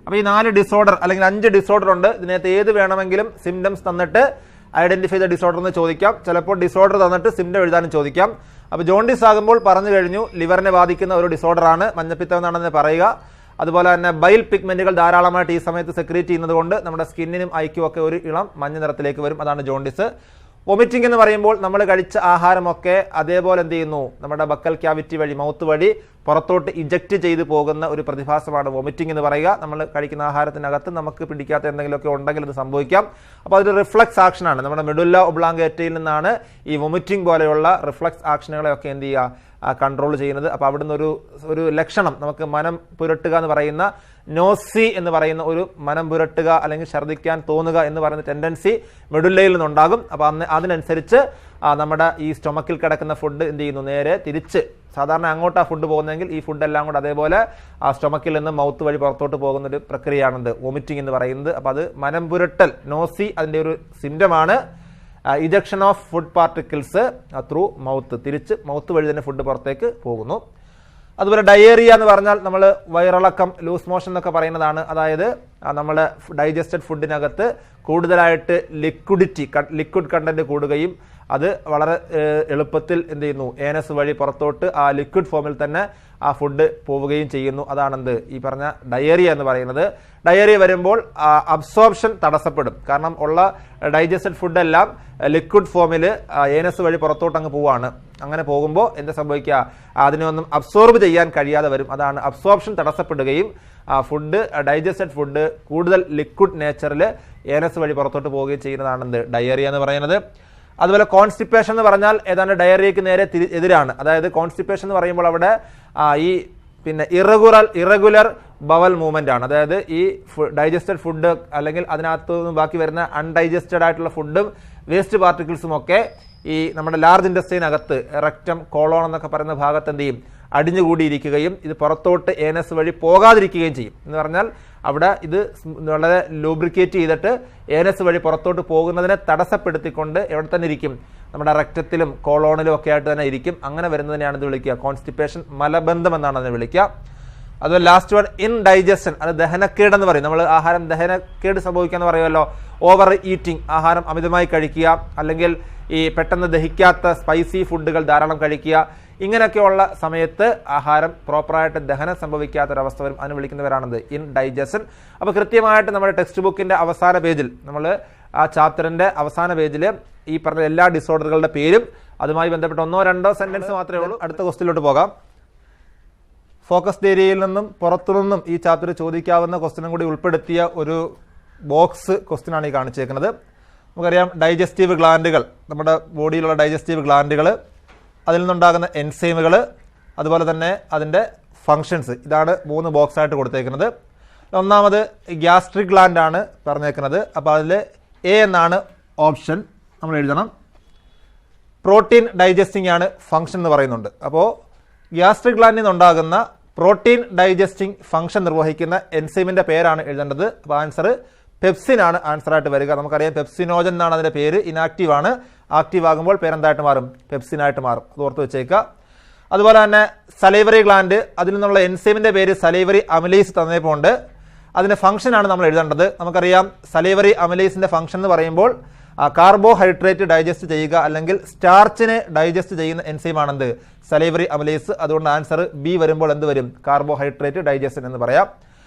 അപ്പോൾ ഈ 4 ഡിസോർഡർ അല്ലെങ്കിൽ 5 ഡിസോർഡർ ഉണ്ട്. ഇതിനകത്ത് ഏത് വേണമെങ്കിലും സിംറ്റംസ് തന്നിട്ട് ഐഡന്റിഫൈ ദ ഡിസോർഡർ എന്ന് ചോദിക്കാം. ചിലപ്പോൾ ഡിസോർഡർ തന്നിട്ട് സിംറ്റം എഴുതാനും ചോദിക്കാം. അപ്പോൾ ജോണ്ടിസ് ആകുമ്പോൾ പറഞ്ഞു കഴിഞ്ഞു, ലിവറിനെ ബാധിക്കുന്ന ഒരു ഡിസോർഡറാണ്, മഞ്ഞപ്പിത്തം എന്നാണെന്ന് പറയുക. അതുപോലെ തന്നെ ബൈൽ പിഗ്മെന്റുകൾ ധാരാളമായിട്ട് ഈ സമയത്ത് സെക്രീറ്റ് ചെയ്യുന്നത് കൊണ്ട് നമ്മുടെ സ്കിന്നിനും ഐക്കും ഒക്കെ ഒരു ഇളം മഞ്ഞ നിറത്തിലേക്ക് വരും. അതാണ് ജോണ്ടിസ്. വൊമിറ്റിംഗ് എന്ന് പറയുമ്പോൾ നമ്മൾ കഴിച്ച ആഹാരമൊക്കെ അതേപോലെ എന്ത് ചെയ്യുന്നു, നമ്മുടെ ബക്കൽ ക്യാവിറ്റി വഴി, മൗത്ത് വഴി പുറത്തോട്ട് ഇജക്റ്റ് ചെയ്ത് പോകുന്ന ഒരു പ്രതിഭാസമാണ് വൊമിറ്റിംഗ് എന്ന് പറയുക. നമ്മൾ കഴിക്കുന്ന ആഹാരത്തിനകത്ത് നമുക്ക് പിടിക്കാത്ത എന്തെങ്കിലുമൊക്കെ ഉണ്ടെങ്കിൽ അത് സംഭവിക്കാം. അപ്പോൾ അതൊരു റിഫ്ലക്സ് ആക്ഷനാണ്. നമ്മുടെ മെഡുല്ല ഒബ്ലാങ്കേറ്റയിൽ നിന്നാണ് ഈ വൊമിറ്റിംഗ് പോലെയുള്ള റിഫ്ലക്സ് ആക്ഷനുകളെയൊക്കെ എന്ത് ചെയ്യുക, കൺട്രോൾ ചെയ്യുന്നത്. അപ്പോൾ അവിടുന്ന് ഒരു ലക്ഷണം നമുക്ക് മനം പുരട്ടുക എന്ന് പറയുന്ന, നോസി എന്ന് പറയുന്ന ഒരു മനം പുരട്ടുക അല്ലെങ്കിൽ ഛർദ്ദിക്കാൻ തോന്നുക എന്ന് പറയുന്ന ടെൻഡൻസി മെഡുല്ലയിൽ നിന്നുണ്ടാകും. അപ്പോൾ അതിനനുസരിച്ച് നമ്മുടെ ഈ സ്റ്റൊമക്കിൽ കിടക്കുന്ന ഫുഡ് എന്ത് ചെയ്യുന്നു, നേരെ തിരിച്ച്, സാധാരണ അങ്ങോട്ടാണ് ഫുഡ് പോകുന്നതെങ്കിൽ ഈ ഫുഡ് എല്ലാം കൂടെ അതേപോലെ ആ സ്റ്റൊമക്കിൽ നിന്ന് മൗത്ത് വഴി പുറത്തോട്ട് പോകുന്ന ഒരു പ്രക്രിയയാണെന്ത് വൊമിറ്റിംഗ് എന്ന് പറയുന്നത്. അപ്പോൾ അത് മനം പുരട്ടൽ, നോസി, അതിൻ്റെ ഒരു സിംറ്റമാണ്. Ejection of food particles through mouth, തിരിച്ച് മൗത്ത് വഴി തന്നെ ഫുഡ് പുറത്തേക്ക് പോകുന്നു. അതുപോലെ ഡയേറിയ എന്ന് പറഞ്ഞാൽ നമ്മൾ വയറിളക്കം, ലൂസ് മോഷൻ എന്നൊക്കെ പറയുന്നതാണ്. അതായത് നമ്മൾ ഡൈജസ്റ്റഡ് ഫുഡിനകത്ത് കൂടുതലായിട്ട് ലിക്വിഡ് കണ്ടന്റ് കൂടുകയും അത് വളരെ എളുപ്പത്തിൽ എന്ത് ചെയ്യുന്നു, ഏനസ് വഴി പുറത്തോട്ട് ആ ലിക്വിഡ് ഫോമിൽ തന്നെ ആ ഫുഡ് പോവുകയും ചെയ്യുന്നു. അതാണെന്ത് ഈ പറഞ്ഞ ഡയേറിയ എന്ന് പറയുന്നത്. ഡയേറിയ വരുമ്പോൾ അബ്സോർപ്ഷൻ തടസ്സപ്പെടും. കാരണം ഉള്ള ഡൈജസ്റ്റഡ് ഫുഡെല്ലാം ലിക്വിഡ് ഫോമിൽ ഏനസ് വഴി പുറത്തോട്ട് അങ്ങ് പോവാണ്. അങ്ങനെ പോകുമ്പോൾ എന്താ സംഭവിക്കുക, അതിനൊന്നും അബ്സോർബ് ചെയ്യാൻ കഴിയാതെ വരും. അതാണ് അബ്സോർപ്ഷൻ തടസ്സപ്പെടുകയും ഫുഡ്, ഡൈജസ്റ്റഡ് ഫുഡ് കൂടുതൽ ലിക്വിഡ് നേച്ചറിൽ ഏനസ് വഴി പുറത്തോട്ട് പോവുകയും ചെയ്യുന്നതാണെന്ത് ഡയേറിയ എന്ന് പറയുന്നത്. അതുപോലെ കോൺസ്റ്റിപ്പേഷൻ എന്ന് പറഞ്ഞാൽ ഏതാണ്ട് ഡയറിയക്ക് നേരെ എതിരാണ്. അതായത് കോൺസ്റ്റിപ്പേഷൻ എന്ന് പറയുമ്പോൾ അവിടെ ഈ ഇറഗുലർ ബവൽ മൂവ്മെന്റ് ആണ്. അതായത് ഈ ഡൈജസ്റ്റഡ് ഫുഡ് അല്ലെങ്കിൽ അതിനകത്ത് നിന്ന് ബാക്കി വരുന്ന അൺഡൈജസ്റ്റഡ് ആയിട്ടുള്ള ഫുഡും വേസ്റ്റ് പാർട്ടിക്കിൾസും ഒക്കെ ഈ നമ്മുടെ ലാർജ് ഇൻഡസ്ട്രീനകത്ത് റെക്റ്റം, കോളോൺ എന്നൊക്കെ പറയുന്ന ഭാഗത്ത് എന്ത് ചെയ്യും, അടിഞ്ഞുകൂടിയിരിക്കുകയും ഇത് പുറത്തോട്ട് ഏനസ് വഴി പോകാതിരിക്കുകയും ചെയ്യും. എന്ന് പറഞ്ഞാൽ അവിടെ ഇത് വളരെ ലൂബ്രിക്കേറ്റ് ചെയ്തിട്ട് ഏനസ് വഴി പുറത്തോട്ട് പോകുന്നതിനെ തടസ്സപ്പെടുത്തിക്കൊണ്ട് എവിടെ തന്നെ ഇരിക്കും, നമ്മുടെ റെക്റ്റത്തിലും കോളോണിലും ഒക്കെ ആയിട്ട് തന്നെ ഇരിക്കും. അങ്ങനെ വരുന്നതിനെയാണ് ഇത് വിളിക്കുക കോൺസ്റ്റിപ്പേഷൻ, മലബന്ധം എന്നാണ് അതിനെ വിളിക്കുക. അതുപോലെ ലാസ്റ്റ് വൺ ഇൻഡൈജസ്റ്റൻ, അത് ദഹനക്കേട് എന്ന് പറയും. നമ്മൾ ആഹാരം ദഹനക്കേട് സംഭവിക്കാന്ന് പറയുമല്ലോ. ഓവർ ഈറ്റിംഗ്, ആഹാരം അമിതമായി കഴിക്കുക, അല്ലെങ്കിൽ ഈ പെട്ടെന്ന് ദഹിക്കാത്ത സ്പൈസി ഫുഡുകൾ ധാരാളം കഴിക്കുക. ഇങ്ങനെയൊക്കെയുള്ള സമയത്ത് ആഹാരം പ്രോപ്പറായിട്ട് ദഹനം സംഭവിക്കാത്തൊരവസ്ഥ വരും. അതിന് വിളിക്കുന്നവരാണത് ഇൻഡൈജഷൻ. അപ്പോൾ കൃത്യമായിട്ട് നമ്മുടെ ടെക്സ്റ്റ് ബുക്കിന്റെ അവസാന പേജിൽ, നമ്മൾ ആ ചാപ്റ്ററിന്റെ അവസാന പേജിൽ ഈ പറഞ്ഞ എല്ലാ ഡിസോർഡറുകളുടെ പേരും അതുമായി ബന്ധപ്പെട്ട് 1-2 സെന്റൻസ് മാത്രമേ ഉള്ളൂ. അടുത്ത ക്വസ്റ്റ്യനിലോട്ട് പോകാം. ഫോക്കസ്ഡ് ഏരിയയിൽ നിന്നും പുറത്തുനിന്നും ഈ ചാപ്റ്റർ ചോദിക്കാവുന്ന ക്വസ്റ്റ്യനും കൂടി ഉൾപ്പെടുത്തിയ ഒരു ബോക്സ് ക്വസ്റ്റ്യനാണ് ഈ കാണിച്ചേക്കുന്നത്. നമുക്കറിയാം ഡൈജസ്റ്റീവ് ഗ്ലാൻഡുകൾ, നമ്മുടെ ബോഡിയിലുള്ള ഡൈജസ്റ്റീവ് ഗ്ലാൻഡുകൾ, അതിൽ നിന്നുണ്ടാകുന്ന എൻസൈമുകൾ, അതുപോലെ തന്നെ അതിൻ്റെ ഫങ്ഷൻസ്. ഇതാണ് 3 ബോക്സ് ആയിട്ട് കൊടുത്തേക്കുന്നത്. ഒന്നാമത് ഗ്യാസ്ട്രിക് ഗ്ലാൻഡ് ആണ് പറഞ്ഞേക്കുന്നത്. അപ്പോൾ അതിൽ എ എന്നാണ് ഓപ്ഷൻ, നമ്മൾ എഴുതണം. പ്രോട്ടീൻ ഡൈജസ്റ്റിംഗ് ആണ് ഫങ്ഷൻ എന്ന് പറയുന്നുണ്ട്. അപ്പോൾ ഗ്യാസ്ട്രിക് ഗ്ലാൻഡിൽ നിന്നുണ്ടാകുന്ന പ്രോട്ടീൻ ഡൈജസ്റ്റിംഗ് ഫങ്ഷൻ നിർവഹിക്കുന്ന എൻസൈമിൻ്റെ പേരാണ് എഴുതേണ്ടത്. അപ്പോൾ ആൻസർ പെപ്സിൻ ആണ് ആൻസറായിട്ട് വരിക. നമുക്കറിയാം പെപ്സിനോജൻ എന്നാണ് അതിൻ്റെ പേര്. ഇനാക്റ്റീവ് ആണ്. ആക്റ്റീവ് ആകുമ്പോൾ പേരെന്തായിട്ട് മാറും, പെപ്സിനായിട്ട് മാറും. അത് ഓർത്ത് വെച്ചേക്കുക. അതുപോലെ തന്നെ സലൈവറി ഗ്ലാൻഡ്, അതിൽ നിന്നുള്ള എൻസൈമിൻ്റെ പേര് സലൈവറി അമിലേസ് തന്നേപ്പോണ്ട്. അതിൻ്റെ ഫംഗ്ഷനാണ് നമ്മൾ എഴുതേണ്ടത്. നമുക്കറിയാം സലൈവറി അമിലേസിൻ്റെ ഫംഗ്ഷൻ എന്ന് പറയുമ്പോൾ കാർബോഹൈഡ്രേറ്റ് ഡൈജസ്റ്റ് ചെയ്യുക അല്ലെങ്കിൽ സ്റ്റാർച്ചിനെ ഡൈജസ്റ്റ് ചെയ്യുന്ന എൻസൈമാണെന്ത്, സലൈവറി അമിലേസ്. അതുകൊണ്ട് ആൻസർ ബി വരുമ്പോൾ എന്ത് വരും, കാർബോഹൈഡ്രേറ്റ് ഡൈജഷൻ എന്ന് പറയാം.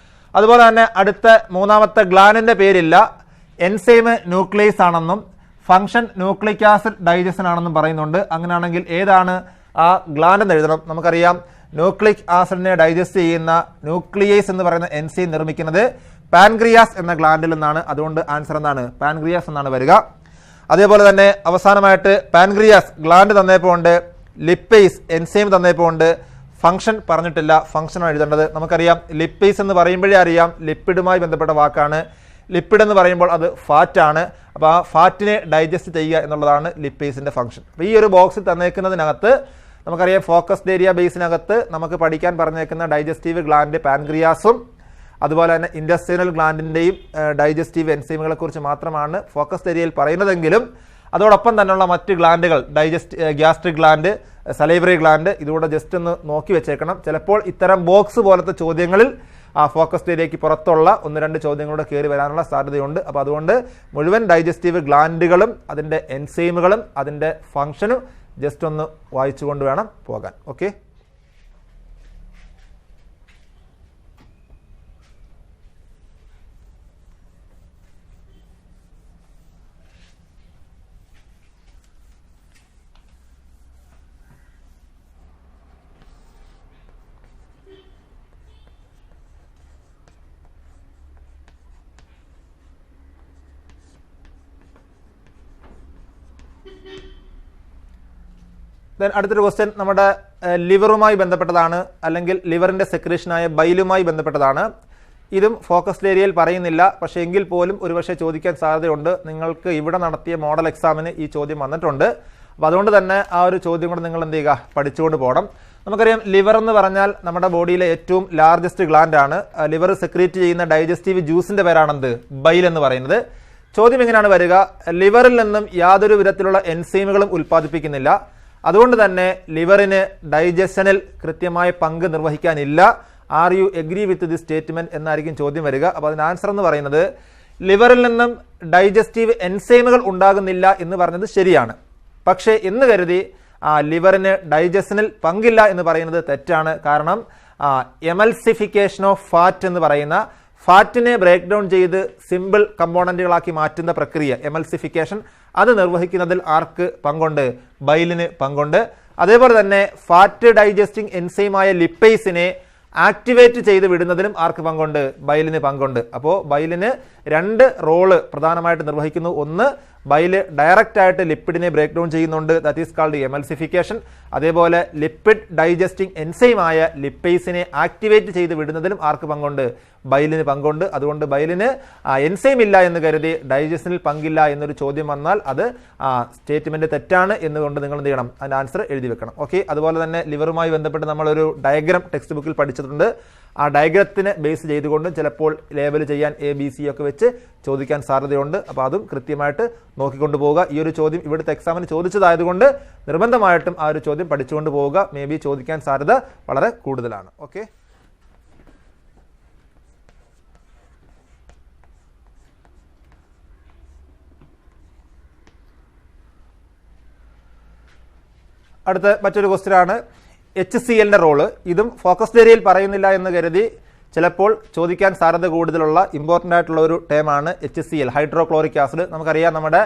അതുപോലെ തന്നെ അടുത്ത മൂന്നാമത്തെ ഗ്ലാൻഡിന്റെ പേരില്ല, എൻസൈം ന്യൂക്ലിയസ് ആണെന്നും ഫംഗ്ഷൻ ന്യൂക്ലിക് ആസിഡ് ഡൈജഷൻ ആണെന്നും പറയുന്നുണ്ട്. അങ്ങനെയാണെങ്കിൽ ഏതാണ് ആ ഗ്ലാൻഡ് എന്ന് എഴുതണം. നമുക്കറിയാം ന്യൂക്ലിക് ആസിഡിനെ ഡൈജസ്റ്റ് ചെയ്യുന്ന ന്യൂക്ലിയേസ് എന്ന് പറയുന്ന എൻസൈം നിർമ്മിക്കുന്നത് പാൻക്രിയാസ് എന്ന ഗ്ലാൻഡിൽ നിന്നാണ്. അതുകൊണ്ട് ആൻസർ എന്താണ്? പാൻക്രിയാസ് എന്നാണ് വരിക. അതേപോലെ തന്നെ അവസാനമായിട്ട് പാൻക്രിയാസ് ഗ്ലാൻഡ് തന്നപ്പോൾ ഉണ്ട്, ലിപ്പേസ് എൻസൈം തന്നപ്പോൾ ഉണ്ട്, ഫംഗ്ഷൻ പറഞ്ഞിട്ടില്ല, ഫംഗ്ഷനാണ് എഴുതേണ്ടത്. നമുക്കറിയാം ലിപ്പേസ് എന്ന് പറയുമ്പോഴേ അറിയാം ലിപ്പിഡുമായി ബന്ധപ്പെട്ട വാക്കാണ്. ലിപ്പിഡ് എന്ന് പറയുമ്പോൾ അത് ഫാറ്റാണ്. അപ്പോൾ ആ ഫാറ്റിനെ ഡൈജസ്റ്റ് ചെയ്യുക എന്നുള്ളതാണ് ലിപ്പേസിൻ്റെ ഫംഗ്ഷൻ. അപ്പോൾ ഈ ഒരു ബോക്സിൽ തന്നേക്കുന്നതിനകത്ത് നമുക്കറിയാം ഫോക്കസ്ഡ് ഏരിയ ബേസിനകത്ത് നമുക്ക് പഠിക്കാൻ പറഞ്ഞേക്കുന്ന ഡൈജസ്റ്റീവ് ഗ്ലാൻഡ് പാൻക്രിയാസും അതുപോലെ തന്നെ ഇൻഡസ്ട്രിയൽ ഗ്ലാൻഡിൻ്റെയും ഡൈജസ്റ്റീവ് എൻസൈമുകളെ കുറിച്ച് മാത്രമാണ് ഫോക്കസ്ഡ് ഏരിയയിൽ പറയുന്നതെങ്കിലും അതോടൊപ്പം തന്നെയുള്ള മറ്റ് ഗ്ലാൻഡുകൾ ഗ്യാസ്ട്രിക് ഗ്ലാൻഡ്, സലൈവറി ഗ്ലാൻഡ് ഇതുകൂടെ ജസ്റ്റ് ഒന്ന് നോക്കി വെച്ചേക്കണം. ചിലപ്പോൾ ഇത്തരം ബോക്സ് പോലത്തെ ചോദ്യങ്ങളിൽ ആ ഫോക്കസ്ഡ് ഏരിയയ്ക്ക് പുറത്തുള്ള 1-2 ചോദ്യങ്ങളുടെ കയറി വരാനുള്ള സാധ്യതയുണ്ട്. അപ്പോൾ അതുകൊണ്ട് മുഴുവൻ ഡൈജസ്റ്റീവ് ഗ്ലാൻഡുകളും അതിൻ്റെ എൻസൈമുകളും അതിൻ്റെ ഫംഗ്ഷനും ജസ്റ്റ് ഒന്ന് വായിച്ചുകൊണ്ട് വേണം പോകാൻ. ഓക്കെ, അടുത്തൊരു ക്വസ്റ്റ്യൻ നമ്മുടെ ലിവറുമായി ബന്ധപ്പെട്ടതാണ്, അല്ലെങ്കിൽ ലിവറിൻ്റെ സെക്രീഷനായ ബൈലുമായി ബന്ധപ്പെട്ടതാണ്. ഇതും ഫോക്കസ്ഡ് ഏരിയയിൽ പറയുന്നില്ല, പക്ഷേ എങ്കിൽ പോലും ഒരുപക്ഷെ ചോദിക്കാൻ സാധ്യതയുണ്ട്. നിങ്ങൾക്ക് ഇവിടെ നടത്തിയ മോഡൽ എക്സാമിന് ഈ ചോദ്യം വന്നിട്ടുണ്ട്. അപ്പോൾ അതുകൊണ്ട് തന്നെ ആ ഒരു ചോദ്യം കൂടെ നിങ്ങൾ എന്ത് ചെയ്യുക, പഠിച്ചുകൊണ്ട് പോകണം. നമുക്കറിയാം ലിവർ എന്ന് പറഞ്ഞാൽ നമ്മുടെ ബോഡിയിലെ ഏറ്റവും ലാർജസ്റ്റ് ഗ്ലാൻഡ് ആണ്. ലിവർ സെക്രീറ്റ് ചെയ്യുന്ന ഡൈജസ്റ്റീവ് ജ്യൂസിൻ്റെ പേരാണെന്ത്? ബൈൽ എന്ന് പറയുന്നത്. ചോദ്യം എങ്ങനെയാണ് വരിക? ലിവറിൽ നിന്നും യാതൊരു വിധത്തിലുള്ള എൻസൈമുകളും ഉൽപ്പാദിപ്പിക്കുന്നില്ല, അതുകൊണ്ട് തന്നെ ലിവറിന് ഡൈജഷനിൽ കൃത്യമായ പങ്ക് നിർവഹിക്കാനില്ല. Are you agree with the statement എന്നായിരിക്കും ചോദ്യം വരിക. അപ്പോൾ അതിന് ആൻസർ എന്ന് പറയുന്നത് ലിവറിൽ നിന്നും ഡൈജസ്റ്റീവ് എൻസൈമുകൾ ഉണ്ടാകുന്നില്ല എന്ന് പറഞ്ഞത് ശരിയാണ്. പക്ഷേ എന്ന് കരുതി ലിവറിന് ഡൈജഷനിൽ പങ്കില്ല എന്ന് പറയുന്നത് തെറ്റാണ്. കാരണം എമൽസിഫിക്കേഷൻ ഓഫ് ഫാറ്റ് എന്ന് പറയുന്ന ഫാറ്റിനെ ബ്രേക്ക് ഡൗൺ ചെയ്ത് സിമ്പിൾ കമ്പോണന്റുകളാക്കി മാറ്റുന്ന പ്രക്രിയ എമൽസിഫിക്കേഷൻ, അത് നിർവഹിക്കുന്നതിൽ ആർക്ക് പങ്കുണ്ട്? ബൈലിന് പങ്കുണ്ട്. അതേപോലെ തന്നെ ഫാറ്റ് ഡൈജസ്റ്റിംഗ് എൻസൈമായ ലിപ്പേസിനെ ആക്ടിവേറ്റ് ചെയ്ത് വിടുന്നതിലും ആർക്ക് പങ്കുണ്ട്? ബൈലിന് പങ്കുണ്ട്. അപ്പോൾ ബൈലിന് 2 റോള് പ്രധാനമായിട്ട് നിർവഹിക്കുന്നു. ഒന്ന്, ബൈല് ഡയറക്റ്റ് ആയിട്ട് ലിപ്പിഡിനെ ബ്രേക്ക് ഡൗൺ ചെയ്യുന്നുണ്ട്, ദാറ്റ് ഈസ് കാൾഡ് എമൽസിഫിക്കേഷൻ. അതേപോലെ ലിപ്പിഡ് ഡൈജസ്റ്റിംഗ് എൻസൈമായ ലിപ്പേസിനെ ആക്ടിവേറ്റ് ചെയ്ത് വിടുന്നതിലും ആർക്ക് പങ്കുണ്ട്? ബൈലിന് പങ്കുണ്ട്. അതുകൊണ്ട് ബൈലിന് എൻസൈം ഇല്ല എന്ന് കരുതി ഡൈജഷനിൽ പങ്കില്ല എന്നൊരു ചോദ്യം വന്നാൽ അത് സ്റ്റേറ്റ്മെന്റ് തെറ്റാണ് എന്നുകൊണ്ട് നിങ്ങൾ എന്ത് ചെയ്യണം? അതിൻ്റെ ആൻസർ എഴുതി വെക്കണം. ഓക്കെ, അതുപോലെ തന്നെ ലിവറുമായി ബന്ധപ്പെട്ട് നമ്മളൊരു ഡയഗ്രം ടെക്സ്റ്റ് ബുക്കിൽ പഠിച്ചിട്ടുണ്ട്. ആ ഡയഗ്രത്തിനെ ബേസ് ചെയ്തുകൊണ്ടും ചിലപ്പോൾ ലേബൽ ചെയ്യാൻ ABC ഒക്കെ വെച്ച് ചോദിക്കാൻ സാധ്യതയുണ്ട്. അപ്പോൾ അതും കൃത്യമായിട്ട് നോക്കിക്കൊണ്ട് പോവുക. ഈ ഒരു ചോദ്യം ഇവിടുത്തെ എക്സാമിന് ചോദിച്ചതായതുകൊണ്ട് നിർബന്ധമായിട്ടും ആ ഒരു ചോദ്യം പഠിച്ചുകൊണ്ട് പോവുക. മേ ബി ചോദിക്കാൻ സാധ്യത വളരെ കൂടുതലാണ്. ഓക്കെ, അടുത്ത മറ്റൊരു ക്വസ്റ്റ്യൻ ആണ് HCl റോള്. ഇതും ഫോക്കസ്ഡ് ഏരിയയിൽ പറയുന്നില്ല എന്ന് കരുതി ചിലപ്പോൾ ചോദിക്കാൻ സാധ്യത കൂടുതലുള്ള ഇമ്പോർട്ടൻ്റ് ആയിട്ടുള്ള ഒരു ടേമാണ് HCl, ഹൈഡ്രോക്ലോറിക് ആസിഡ്. നമുക്കറിയാം നമ്മുടെ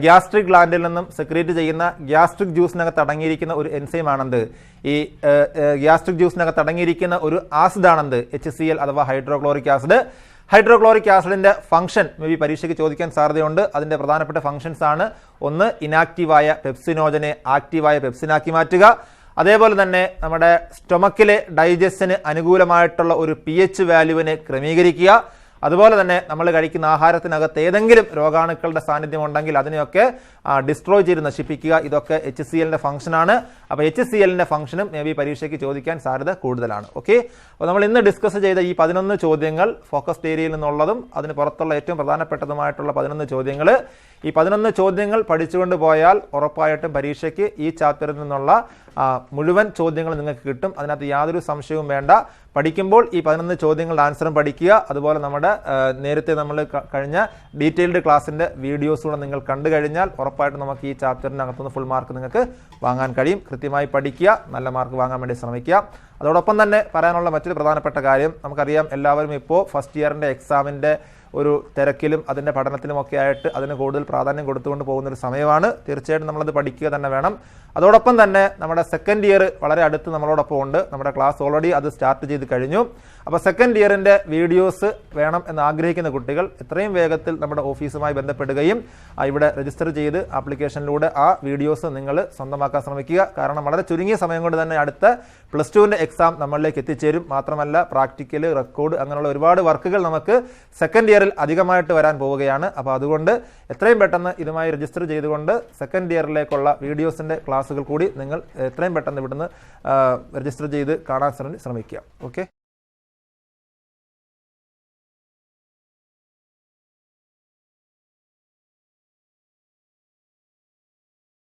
ഗ്യാസ്ട്രിക് ഗ്ലാൻഡിൽ നിന്നും സെക്രീറ്റ് ചെയ്യുന്ന ഗ്യാസ്ട്രിക് ജ്യൂസിനകത്ത് അടങ്ങിയിരിക്കുന്ന ഒരു എൻസൈം ആണെന്ത്? ഈ ഗ്യാസ്ട്രിക് ജ്യൂസിനകത്ത് അടങ്ങിയിരിക്കുന്ന ഒരു ആസിഡാണെന്ത്? HCl അഥവാ ഹൈഡ്രോക്ലോറിക് ആസിഡ്. ഹൈഡ്രോക്ലോറിക് ആസിഡിന്റെ ഫംഗ്ഷൻ മേ ബി പരീക്ഷയ്ക്ക് ചോദിക്കാൻ സാധ്യതയുണ്ട്. അതിന്റെ പ്രധാനപ്പെട്ട ഫംഗ്ഷൻസ് ആണ്: ഒന്ന്, ഇനാക്റ്റീവായ പെപ്സിനോജനെ ആക്റ്റീവായ പെപ്സിനാക്കി മാറ്റുക. അതേപോലെ തന്നെ നമ്മുടെ സ്റ്റൊമക്കിലെ ഡൈജഷന് അനുകൂലമായിട്ടുള്ള ഒരു pH വാല്യൂവിനെ ക്രമീകരിക്കുക. അതുപോലെ തന്നെ നമ്മൾ കഴിക്കുന്ന ആഹാരത്തിനകത്ത് ഏതെങ്കിലും രോഗാണുക്കളുടെ സാന്നിധ്യം ഉണ്ടെങ്കിൽ അതിനെയൊക്കെ ഡിസ്ട്രോയ് ചെയ്ത് നശിപ്പിക്കുക. ഇതൊക്കെ HClന്റെ ഫംഗ്ഷനാണ്. അപ്പോൾ HClന്റെ ഫംഗ്ഷനും മേ ബി പരീക്ഷയ്ക്ക് ചോദിക്കാൻ സാധ്യത കൂടുതലാണ്. ഓക്കെ, അപ്പോൾ നമ്മൾ ഇന്ന് ഡിസ്കസ് ചെയ്ത ഈ 11 ചോദ്യങ്ങൾ ഫോക്കസ്ഡ് ഏരിയയിൽ നിന്നുള്ളതും അതിന് പുറത്തുള്ള ഏറ്റവും പ്രധാനപ്പെട്ടതുമായിട്ടുള്ള 11 ചോദ്യങ്ങൾ, ഈ 11 ചോദ്യങ്ങൾ പഠിച്ചുകൊണ്ട് പോയാൽ ഉറപ്പായിട്ടും പരീക്ഷയ്ക്ക് ഈ ചാപ്റ്ററിൽ നിന്നുള്ള മുഴുവൻ ചോദ്യങ്ങൾ നിങ്ങൾക്ക് കിട്ടും. അതിനകത്ത് യാതൊരു സംശയവും വേണ്ട. പഠിക്കുമ്പോൾ ഈ 11 ചോദ്യങ്ങളുടെ ആൻസറും പഠിക്കുക. അതുപോലെ നമ്മുടെ നേരത്തെ നമ്മൾ കഴിഞ്ഞ ഡീറ്റെയിൽഡ് ക്ലാസ്സിൻ്റെ വീഡിയോസ് കൂടെ നിങ്ങൾ കണ്ടു കഴിഞ്ഞാൽ ഉറപ്പായിട്ടും നമുക്ക് ഈ ചാപ്റ്ററിനകത്തുനിന്ന് ഫുൾ മാർക്ക് നിങ്ങൾക്ക് വാങ്ങാൻ കഴിയും. കൃത്യമായി പഠിക്കുക, നല്ല മാർക്ക് വാങ്ങാൻ വേണ്ടി ശ്രമിക്കുക. അതോടൊപ്പം തന്നെ പറയാനുള്ള മറ്റൊരു പ്രധാനപ്പെട്ട കാര്യം, നമുക്കറിയാം എല്ലാവരും ഇപ്പോൾ ഫസ്റ്റ് ഇയറിൻ്റെ എക്സാമിൻ്റെ ഒരു തിരക്കിലും അതിൻ്റെ പഠനത്തിലുമൊക്കെ ആയിട്ട് അതിന് കൂടുതൽ പ്രാധാന്യം കൊടുത്തുകൊണ്ട് പോകുന്നൊരു സമയമാണ്. തീർച്ചയായിട്ടും നമ്മളത് പഠിക്കുക തന്നെ വേണം. അതോടൊപ്പം തന്നെ നമ്മുടെ സെക്കൻഡ് ഇയർ വളരെ അടുത്ത് നമ്മളോടൊപ്പം ഉണ്ട്. നമ്മുടെ ക്ലാസ് ഓൾറെഡി അത് സ്റ്റാർട്ട് ചെയ്ത് കഴിഞ്ഞു. അപ്പോൾ സെക്കൻഡ് ഇയറിൻ്റെ വീഡിയോസ് വേണം എന്ന് ആഗ്രഹിക്കുന്ന കുട്ടികൾ എത്രയും വേഗത്തിൽ നമ്മുടെ ഓഫീസുമായി ബന്ധപ്പെടുകയും ഇവിടെ രജിസ്റ്റർ ചെയ്ത് ആപ്ലിക്കേഷനിലൂടെ ആ വീഡിയോസ് നിങ്ങൾ സ്വന്തമാക്കാൻ ശ്രമിക്കുക. കാരണം വളരെ ചുരുങ്ങിയ സമയം കൊണ്ട് തന്നെ അടുത്ത +2ൻ്റെ എക്സാം നമ്മളിലേക്ക് എത്തിച്ചേരും. മാത്രമല്ല പ്രാക്ടിക്കൽ, റെക്കോർഡ് അങ്ങനെയുള്ള ഒരുപാട് വർക്കുകൾ നമുക്ക് സെക്കൻഡ് ഇയറിൽ അധികമായിട്ട് വരാൻ പോവുകയാണ്. അപ്പോൾ അതുകൊണ്ട് എത്രയും പെട്ടെന്ന് ഇതുമായി രജിസ്റ്റർ ചെയ്തുകൊണ്ട് സെക്കൻഡ് ഇയറിലേക്കുള്ള വീഡിയോസിൻ്റെ ക്ലാസ്സുകൾ കൂടി നിങ്ങൾ എത്രയും പെട്ടെന്ന് ഇവിടുന്ന് രജിസ്റ്റർ ചെയ്ത് കാണാൻ ശ്രമിക്കുക. ഓക്കെ.